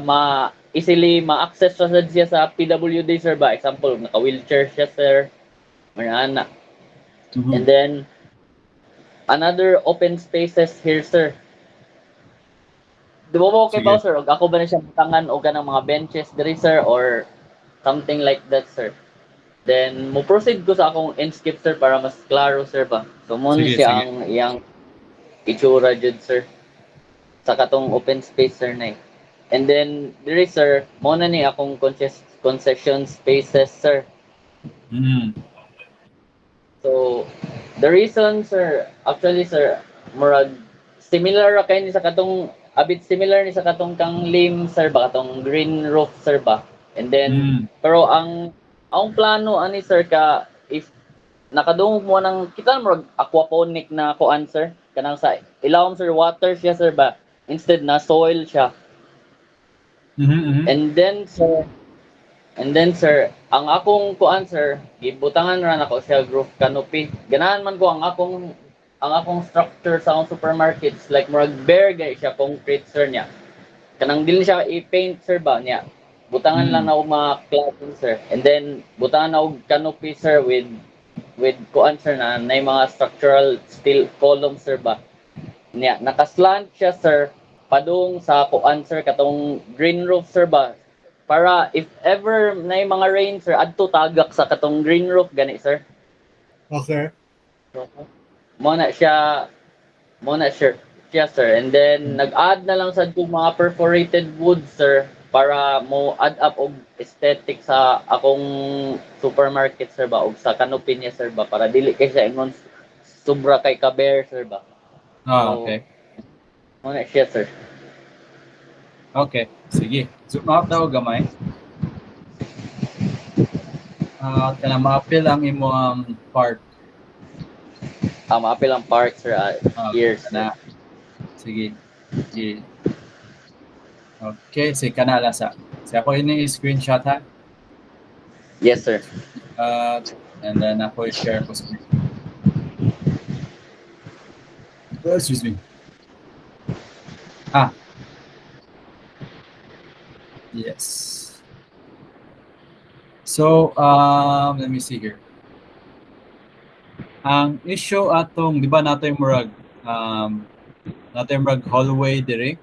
easily ma-access siya sa PWD sir ba. Example naka-wheelchair siya sir. Mayana. And Mhm. then another open spaces here sir. Di ba mo kay Sige. Bowser, og ako ba na siya butangan o ganang mga benches diri sir or something like that sir. Then mo proceed ko sa akong end skip sir para mas klaro sir ba. So mo ni Sige, siya sige. ang iyang itsura jud sir sa katong open space sir na eh. And then diri sir, mo na ni akong concession spaces sir. Mm. So the reason sir, actually sir, murag similar ra kay ni sa katong a bit similar ni sa katong kang lim sir ba katong green roof sir ba. And then Mm. pero ang plano ani sir ka if nakadungog mo ng kita murag aquaponic na kuan sir kanang sa ilawom sir water siya sir ba instead na soil siya. Mhm, mhm. And then sir, ang akong kuan sir, gibutangan ra nako siya roof canopy. Ganahan man ko ang akong structure sa akong supermarkets like murag bare gay siya concrete sir niya. Kanang dili siya i-paint sir ba niya. Butangan lang Mm. na og mga cladding sir. And then butangan na og canopy sir with kuan sir na mga structural steel columns sir ba. Niya nakaslant siya sir padung sa kuan sir katong green roof sir ba para if ever na mga rain sir adto tagak sa katong green roof gani sir. Okay. So, mo na siya siya sir and then nag-add na lang sad ko mga perforated wood sir para mo add up og aesthetic sa akong supermarket sir ba og sa canopy niya sir ba para dili kay siya ingon sobra kay ka-bare sir ba. So Okay. mo na siya sir. Okay. Sige. Zoom out daw gamay. Kana ma-appeal ang imong part. Maapil ang park sir here sir. Kana. Sige. Sige. Okay, si kana lasa. Si ako ini screenshot ha. Yes sir. And then ako i-share ko screen. Excuse me. Yes. So, let me see here. Ang issue atong, di ba nato yung murag, hallway dire?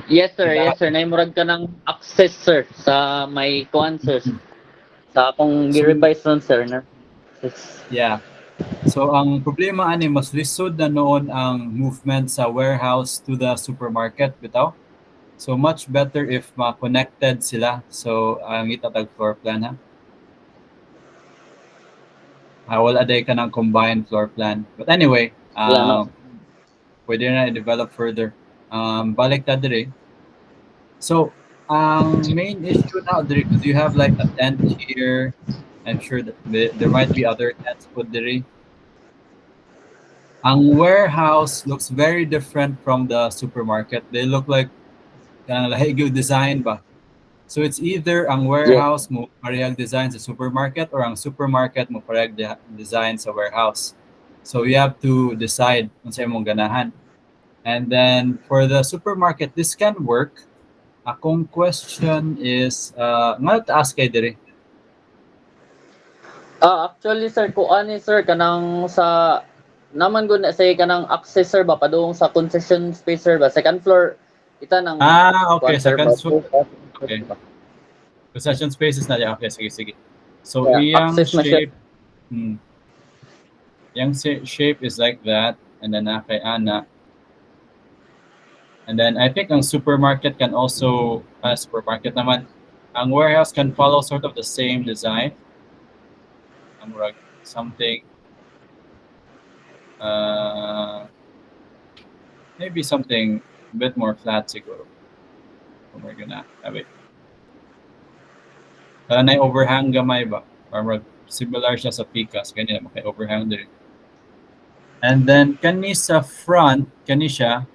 Yes sir, Diba? yes sir. Naimurag ka ng access sir sa may kuan sir. Sa akong So- gi-revise ron sir na. Yeah. So ang problema ani mas lisod na noon ang movement sa warehouse to the supermarket bitaw. So much better if ma-connected sila. So ang itatag floor plan ha. Wala day ka ng combined floor plan. But anyway, Wala na. pwede na i-develop further. Balik ta dire. So ang main issue now dire because you have like a tent here. I'm sure that there might be other tents put dire. Ang warehouse looks very different from the supermarket. They look like kanang lahig yung design ba. So it's either ang warehouse mo parehag design sa supermarket or ang supermarket mo parehag design sa warehouse. So you have to decide kung sa imong ganahan. And then for the supermarket, this can work. Akong question is, nga taas kay dire? Actually sir, kuan ni sir kanang sa naman gud na say kanang access sir ba padung sa concession space sir ba second floor kita nang Okay, kuan, sir, second ba? floor. Okay. Possession space is na yeah. Okay, sige. So Yeah, iyang access na siya. shape, yung shape is like that, and then kay ana. And then I think ang supermarket can also, supermarket naman, ang warehouse can follow sort of the same design. Ang something, maybe something a bit more flat siguro. We're gonna have it. Na overhang gamay ba? Or similar siya sa Picas, ganyan makay overhang din. And then kani sa front, kani siya,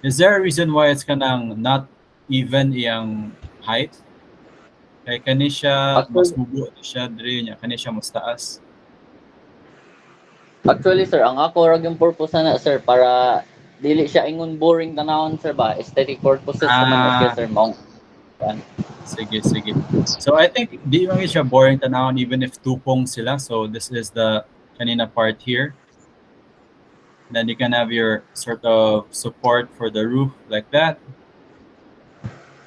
is there a reason why it's kanang not even iyang height? Kay kani siya mas bubo siya diri niya, kani siya mas taas. Actually sir, ang ako rag yung purpose na sir para dili siya ingon boring tanawon sir ba, aesthetic purposes naman na siya sir mao. Sige. So I think di man siya boring tanawon even if tupong sila. So this is the kanina part here. Then you can have your sort of support for the roof like that.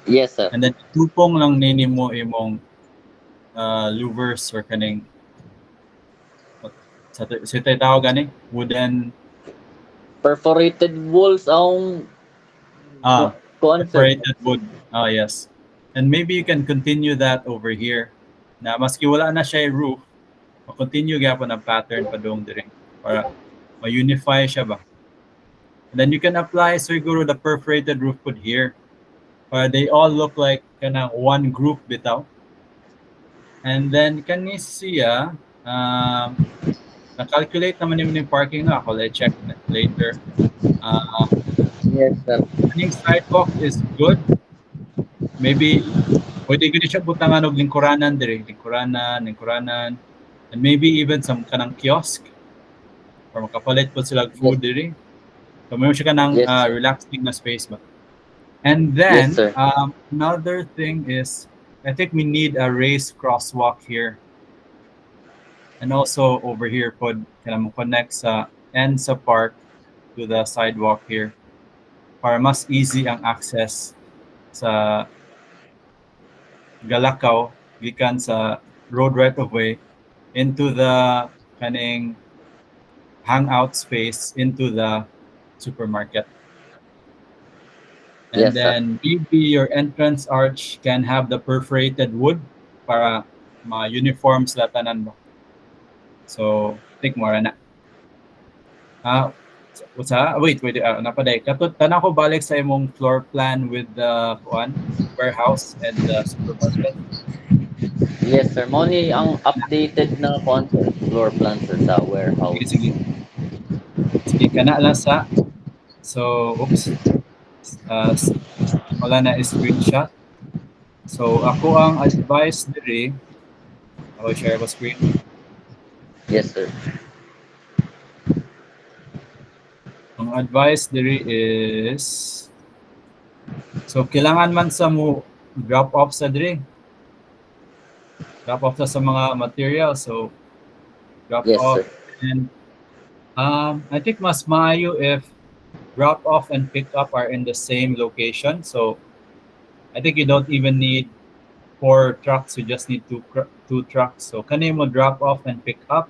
Yes sir. And then tupong lang nini mo imong louvers or kaning sa tayo gani wooden perforated walls ang perforated wood. Yes. And maybe you can continue that over here. Na maski wala na siya roof, ma-continue gyapon ang pattern padung diri para ma-unify siya ba. And then you can apply siguro the perforated roof put here. Para they all look like kanang one group bitaw. And then kani siya na-calculate naman yung parking na ako. Let's check later. Yes sir. Kaning sidewalk is good. Maybe pwede gud siya butangan og lingkuranan diri, lingkuranan. And maybe even some kanang kiosk or makapalit po sila food diri. So mayroon siya kanang relaxing na space ba. And then another thing is I think we need a raised crosswalk here. And also over here pod kanang connect sa end sa park to the sidewalk here para mas easy ang access sa Galakaw gikan sa road right of way into the kaning hangout space into the supermarket. And then maybe your entrance arch can have the perforated wood para ma-uniform sila tanan mo. So, think more na. Wait, napaday. Tanaw ko balik sa imong floor plan with the warehouse and the supermarket. Yes sir, mo ni ang updated na floor plan sir sa warehouse. Sige, kana lang sa. So, oops. Wala na screenshot. So, ako ang advice diri. Ako share ko screen. Yes sir. Ang advice diri is so kailangan man sa mo drop off sa diri. Drop off sa mga materials. So drop off sir. And I think mas maayo if drop off and pick up are in the same location. So I think you don't even need 4 trucks, you just need two trucks. So kani mo drop off and pick up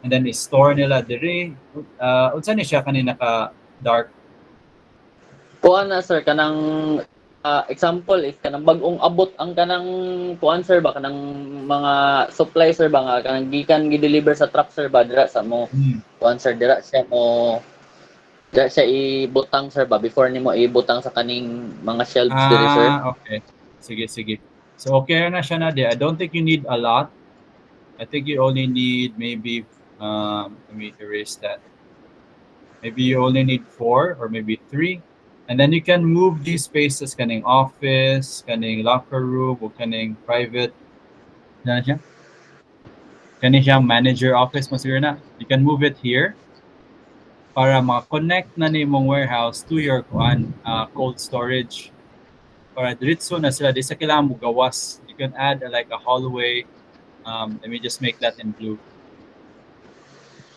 and then i-store nila diri. Unsa ni siya kanina ka dark? Kuan na sir kanang example is kanang bag-ong abot ang kanang kuan sir ba kanang mga supply sir ba nga kanang gikan gi-deliver sa truck sir ba dira sa mo kuan sir dira siya ibutang sir ba before nimo ibutang sa kaning mga shelves diri sir. Okay. Sige. So okay na siya na di. I don't think you need a lot. I think you only need maybe let me erase that. Maybe you only need 4 or maybe 3. And then you can move these spaces kaning office, kaning locker room, o kaning private. Ano siya? Kaning siyang manager office mo siguro na. You can move it here para ma-connect na ni mong warehouse to your cold storage. Para diretso na sila. Di sa kailangan mo gawas. You can add like a hallway. Let me just make that in blue.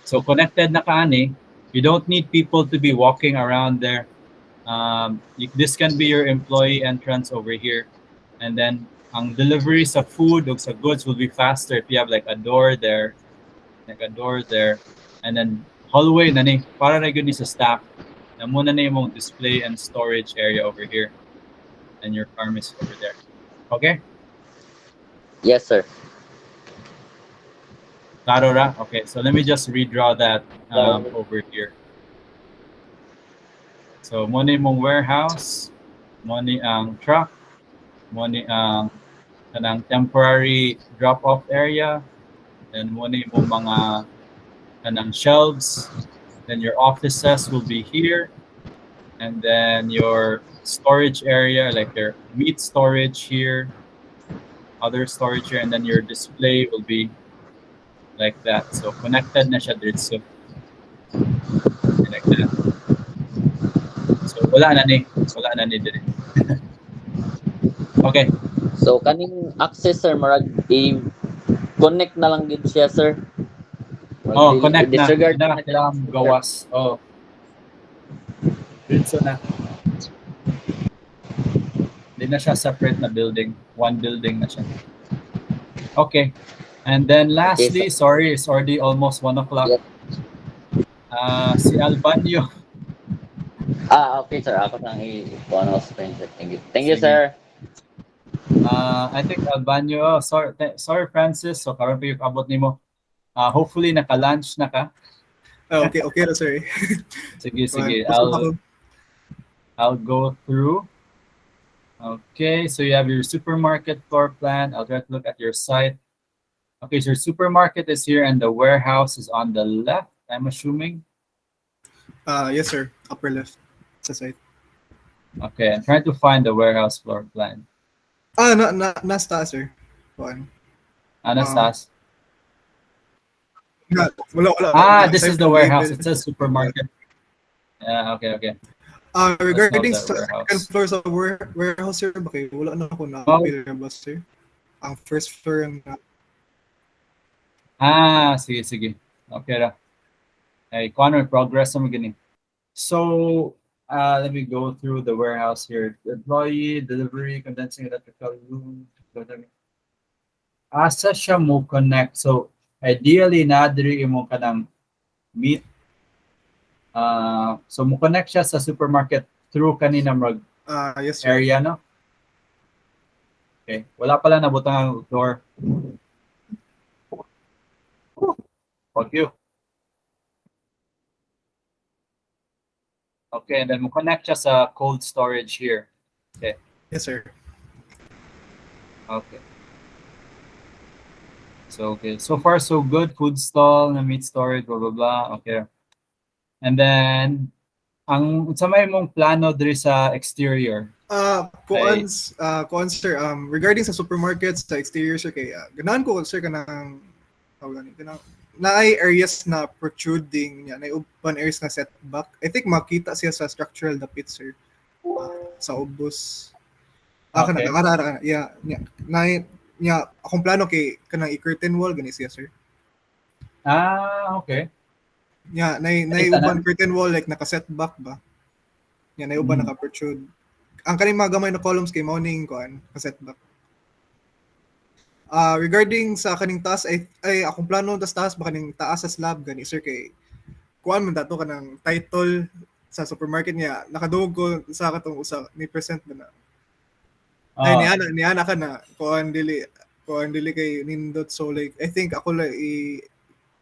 So connected na kaani. You don't need people to be walking around there. This can be your employee entrance over here. And then ang delivery sa food o sa goods will be faster if you have like a door there. And then hallway na ni. Para na yun ni sa staff. Na muna na yung display and storage area over here. And your pharmacy over there. Okay? Yes sir. Klaro ra? Okay, so let me just redraw that over here. So, money mong warehouse, money ang truck, money ang kanang temporary drop-off area, then money mo mga kanang shelves, then your offices will be here, and then your storage area, like your meat storage here, other storage here, and then your display will be like that. So connected na siya diretso. Like that. So wala na ni dire. Okay. So kaning access sir marag i-connect na lang gid siya sir. Connect na. Disregard na kailangan gawas. Diretso na. Hindi na siya separate na building. One building na siya. Okay. And then lastly, sorry, it's already almost 1 o'clock. Yep. Si Albanyo. Okay sir, ako nang i-one off screen sir. Thank you sir. I think Albanyo, sorry Francis, so karon pa yung abot nimo. Hopefully naka-lunch na ka. Okay na sir. Sige. I'll go through. Okay, so you have your supermarket floor plan. I'll try to look at your site. Okay, so your supermarket is here and the warehouse is on the left, I'm assuming. Yes sir, upper left sa site. Okay, I'm trying to find the warehouse floor plan. Nasta sir. Kuan. Nastas? Wala. This is the warehouse. It says supermarket. Yeah, okay. Regarding That's not the sa second floor sa warehouse sir, bakit wala na ako na available sir. Ang first floor ang sige. Okay ra. Hey, Connor, progress naman gini. So, let me go through the warehouse here. Employee, delivery, condensing electrical room. Asa siya mo connect? So, ideally, nadiri mo ka ng meat. So, mo connect siya sa supermarket through kanina yes, sir. area, no? Okay. Wala pala nabutang ang door. Fuck you. Okay, and then mo connect siya sa cold storage here. Okay. Yes, sir. Okay. So, okay. So far, so good. Food stall, na meat storage, blah, blah, blah. Okay. And then, ang sa may mong plano diri sa exterior? Kuan sir, regarding sa supermarket, sa exterior, sir, kay ganahan ko, sir, kanang naay areas na protruding niya, naay uban areas na setback. I think makita siya sa structural dapit, sir. Sa ubos. Okay. Akong plano kay kanang i-curtain wall gani siya, sir. Okay. Naay uban curtain wall like naka-setback ba. Naay uban naka-protrude. Ang kaning mga gamay na columns kay morning kuan ka-setback. Regarding sa kaning taas ay akong plano tas taas ba kaning taas sa slab gani sir kay kuan man dato kanang title sa supermarket niya nakadungog ko sa katong usa ni present ba na ay Ah, ni ana ka na kuan dili kay nindot so like I think ako lang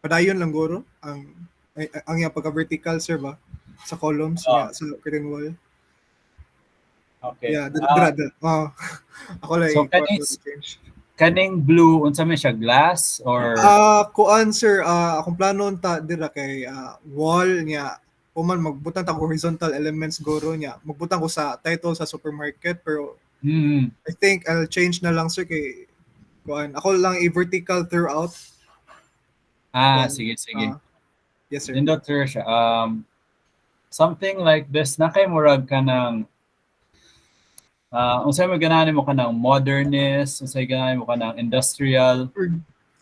padayon lang guro ang iya pagka vertical sir ba sa columns niya sa curtain wall. okay. Yeah, dra. Ako lang So kuan change. kaning blue unsa man siya, glass or Kuan sir, akong plano ta dira kay wall niya human magbutang ta ko horizontal elements guro niya. Magbutang ko sa title sa supermarket pero I think I'll change na lang sir kay kuan ako lang i-vertical throughout. sige. Yes sir. Nindot sir siya. Something like this na kay murag ka ng unsay mo ganahan mo ka ng modernist, unsay ganahan mo ka ng industrial.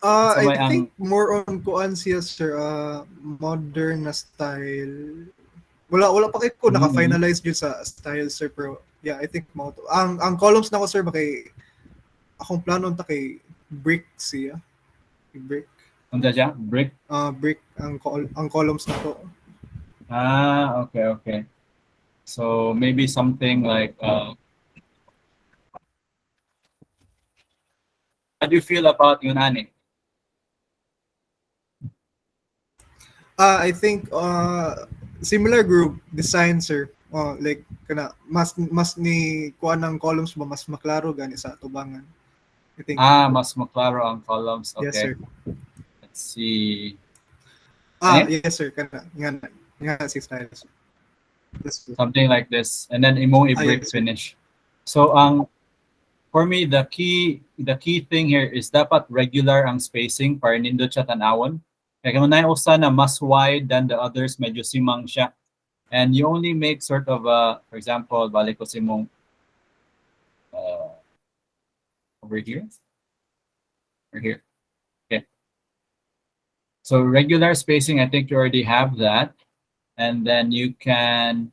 I think more on kuan siya sir, modern na style. Wala pa kay ko naka-finalize jud sa style sir pero yeah, I think mo to. Ang columns na ko sir ba kay akong plano ta kay brick siya. Brick. Unsa siya? Brick? Brick ang columns na to. Okay. So maybe something like how do you feel about yun ani? I think similar group design sir. Like kana mas ni kuan ang columns ba mas maklaro gani sa tubangan. I think. Mas maklaro ang columns. Okay. Yes sir. Let's see. Yes sir kana. Nga si style. Something like this and then imong i-brick finish. So for me the key thing here is dapat regular ang spacing para nindot siya tanawon. Kaya kung usa na mas wide than the others, medyo simang siya. And you only make sort of for example, balik ko si mong over here. Okay. So regular spacing, I think you already have that. And then you can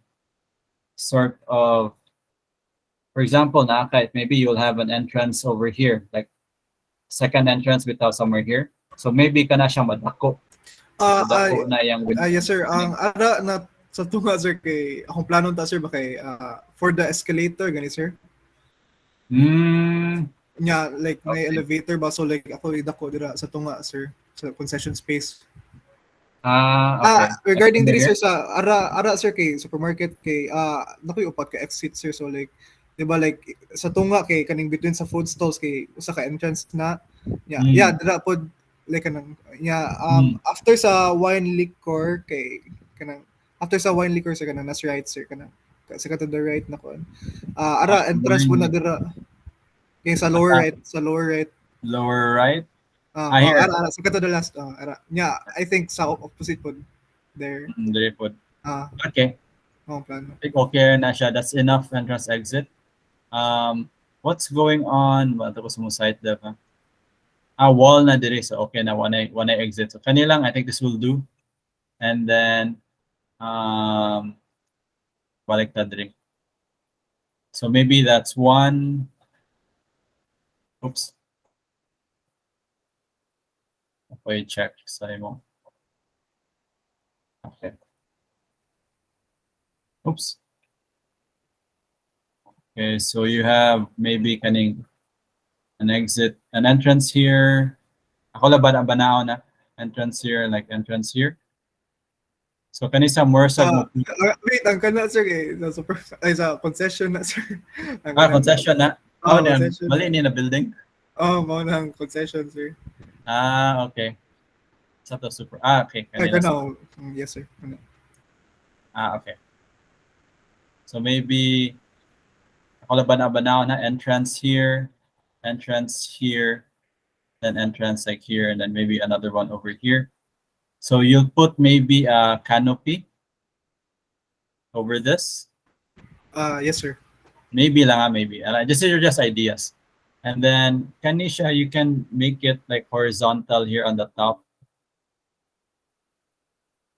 sort of, for example, maybe you'll have an entrance over here, like second entrance without somewhere here. So maybe kana siyang madako. Madako na yang with yes sir. Ang ara na sa tunga sir kay akong plano ta sir ba kay for the escalator gani sir. Yeah, like may elevator ba so like ako idako dira sa tunga sir sa concession space. Okay. Regarding diri sir sa ara sir kay supermarket kay nakoy upat ka exit sir so like di ba like sa tunga kay kaning between sa food stalls kay usa ka entrance na yeah dira pod like kanang after sa wine liquor kay kanang after sa wine liquor sir kanang nas right sir kanang sa to the right na kon ara entrance po na dira kay sa lower right here. Sa kato the last I think sa opposite pod there. There pod. Okay. Plano. I think okay na siya. That's enough entrance exit. What's going on? Wala ko sa mo site dev. Wall na diri so okay na one exit. So kanilang I think this will do. And then balik ta diri. So maybe that's one. Oops. Okay, check sa imo. Okay. Oops. Okay, so you have maybe kaning an entrance here. Ako la banao na entrance here, like entrance here. So kani sa more mo. Wait, ang kana sir sa concession na sir. Concession na. Mali ni na building. Mao nang concession sir. Okay. Sa to super. Okay. Yes sir. Okay. So maybe ako la banao na entrance here, then entrance like here, and then maybe another one over here. So you'll put maybe a canopy over this. Yes sir. Maybe lang maybe. These are just ideas. And then kanisha, you can make it like horizontal here on the top.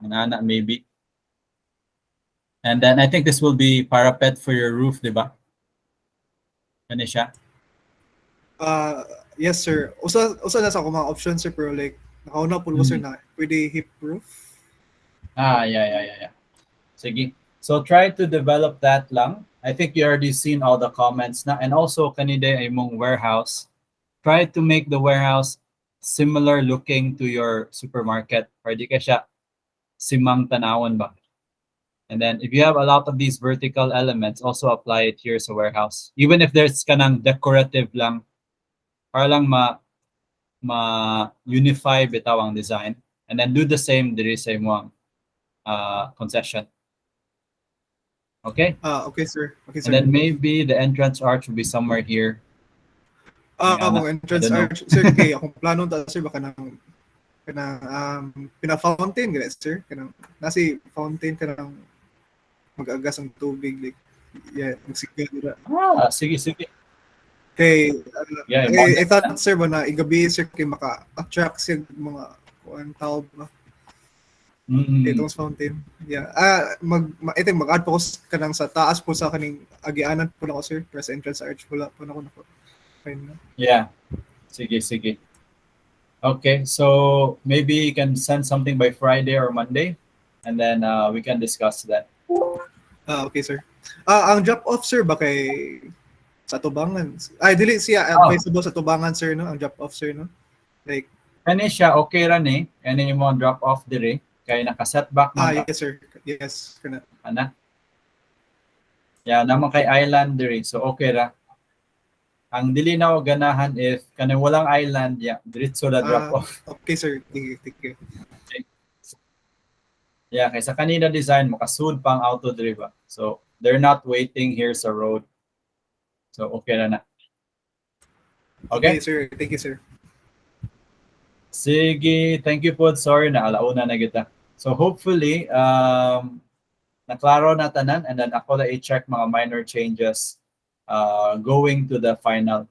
Maybe. And then I think this will be parapet for your roof, diba? Kanisha. Yes sir. Usa na sa ako mga options sir pero like nakauna po ko sir na pwede hip roof. Yeah. Sige. So try to develop that lang. I think you already seen all the comments na. And also, kanide imong warehouse. Try to make the warehouse similar looking to your supermarket. Or di ka siya simang tanawan ba? And then if you have a lot of these vertical elements, also apply it here sa warehouse. Even if there's kanang decorative lang, para lang ma-unify bitaw ang design. And then do the same diri sa imong concession. Okay? Okay sir. Okay sir. And then maybe the entrance arch will be somewhere here. Akong entrance arch sir kay akong plano ta sir baka nang pina fountain gani sir kanang nasi fountain kanang mag-agas ang tubig like magsigara. Sige. Kay Yeah, I thought sir ba na igabi sir kay maka-attract siya mga kuan tao ba. Itong fountain. Yeah. I think mag-add po ko kanang sa taas po sa kaning agianan po na ko sir press entrance arch wala po na ko nako. Yeah. Sige. Okay, so maybe you can send something by Friday or Monday, and then we can discuss that. Okay, sir. Ang drop-off, sir, ba kay sa Tubangan? Ay, dili siya advisable sa Tubangan, sir, no? Ang drop-off, sir, no? Like, kani siya, okay ran eh. Kani mo drop-off dire. Kaya naka-setback man. Yes, sir. Yes. Kana. Ana? Yeah, naman kay island dire. So, okay ra. Ang dili na ako ganahan if kanang walang island, yeah, diretso na drop-off. Okay, sir. Thank you. Okay. Yeah, kaysa kanina design, makasud pang auto drive. So, they're not waiting here sa road. So, okay na. Okay, sir. Thank you, sir. Sige, thank you po. Sorry na, alauna na kita. So, hopefully, naklaro na tanan and then ako na i-check mga minor changes going to the final.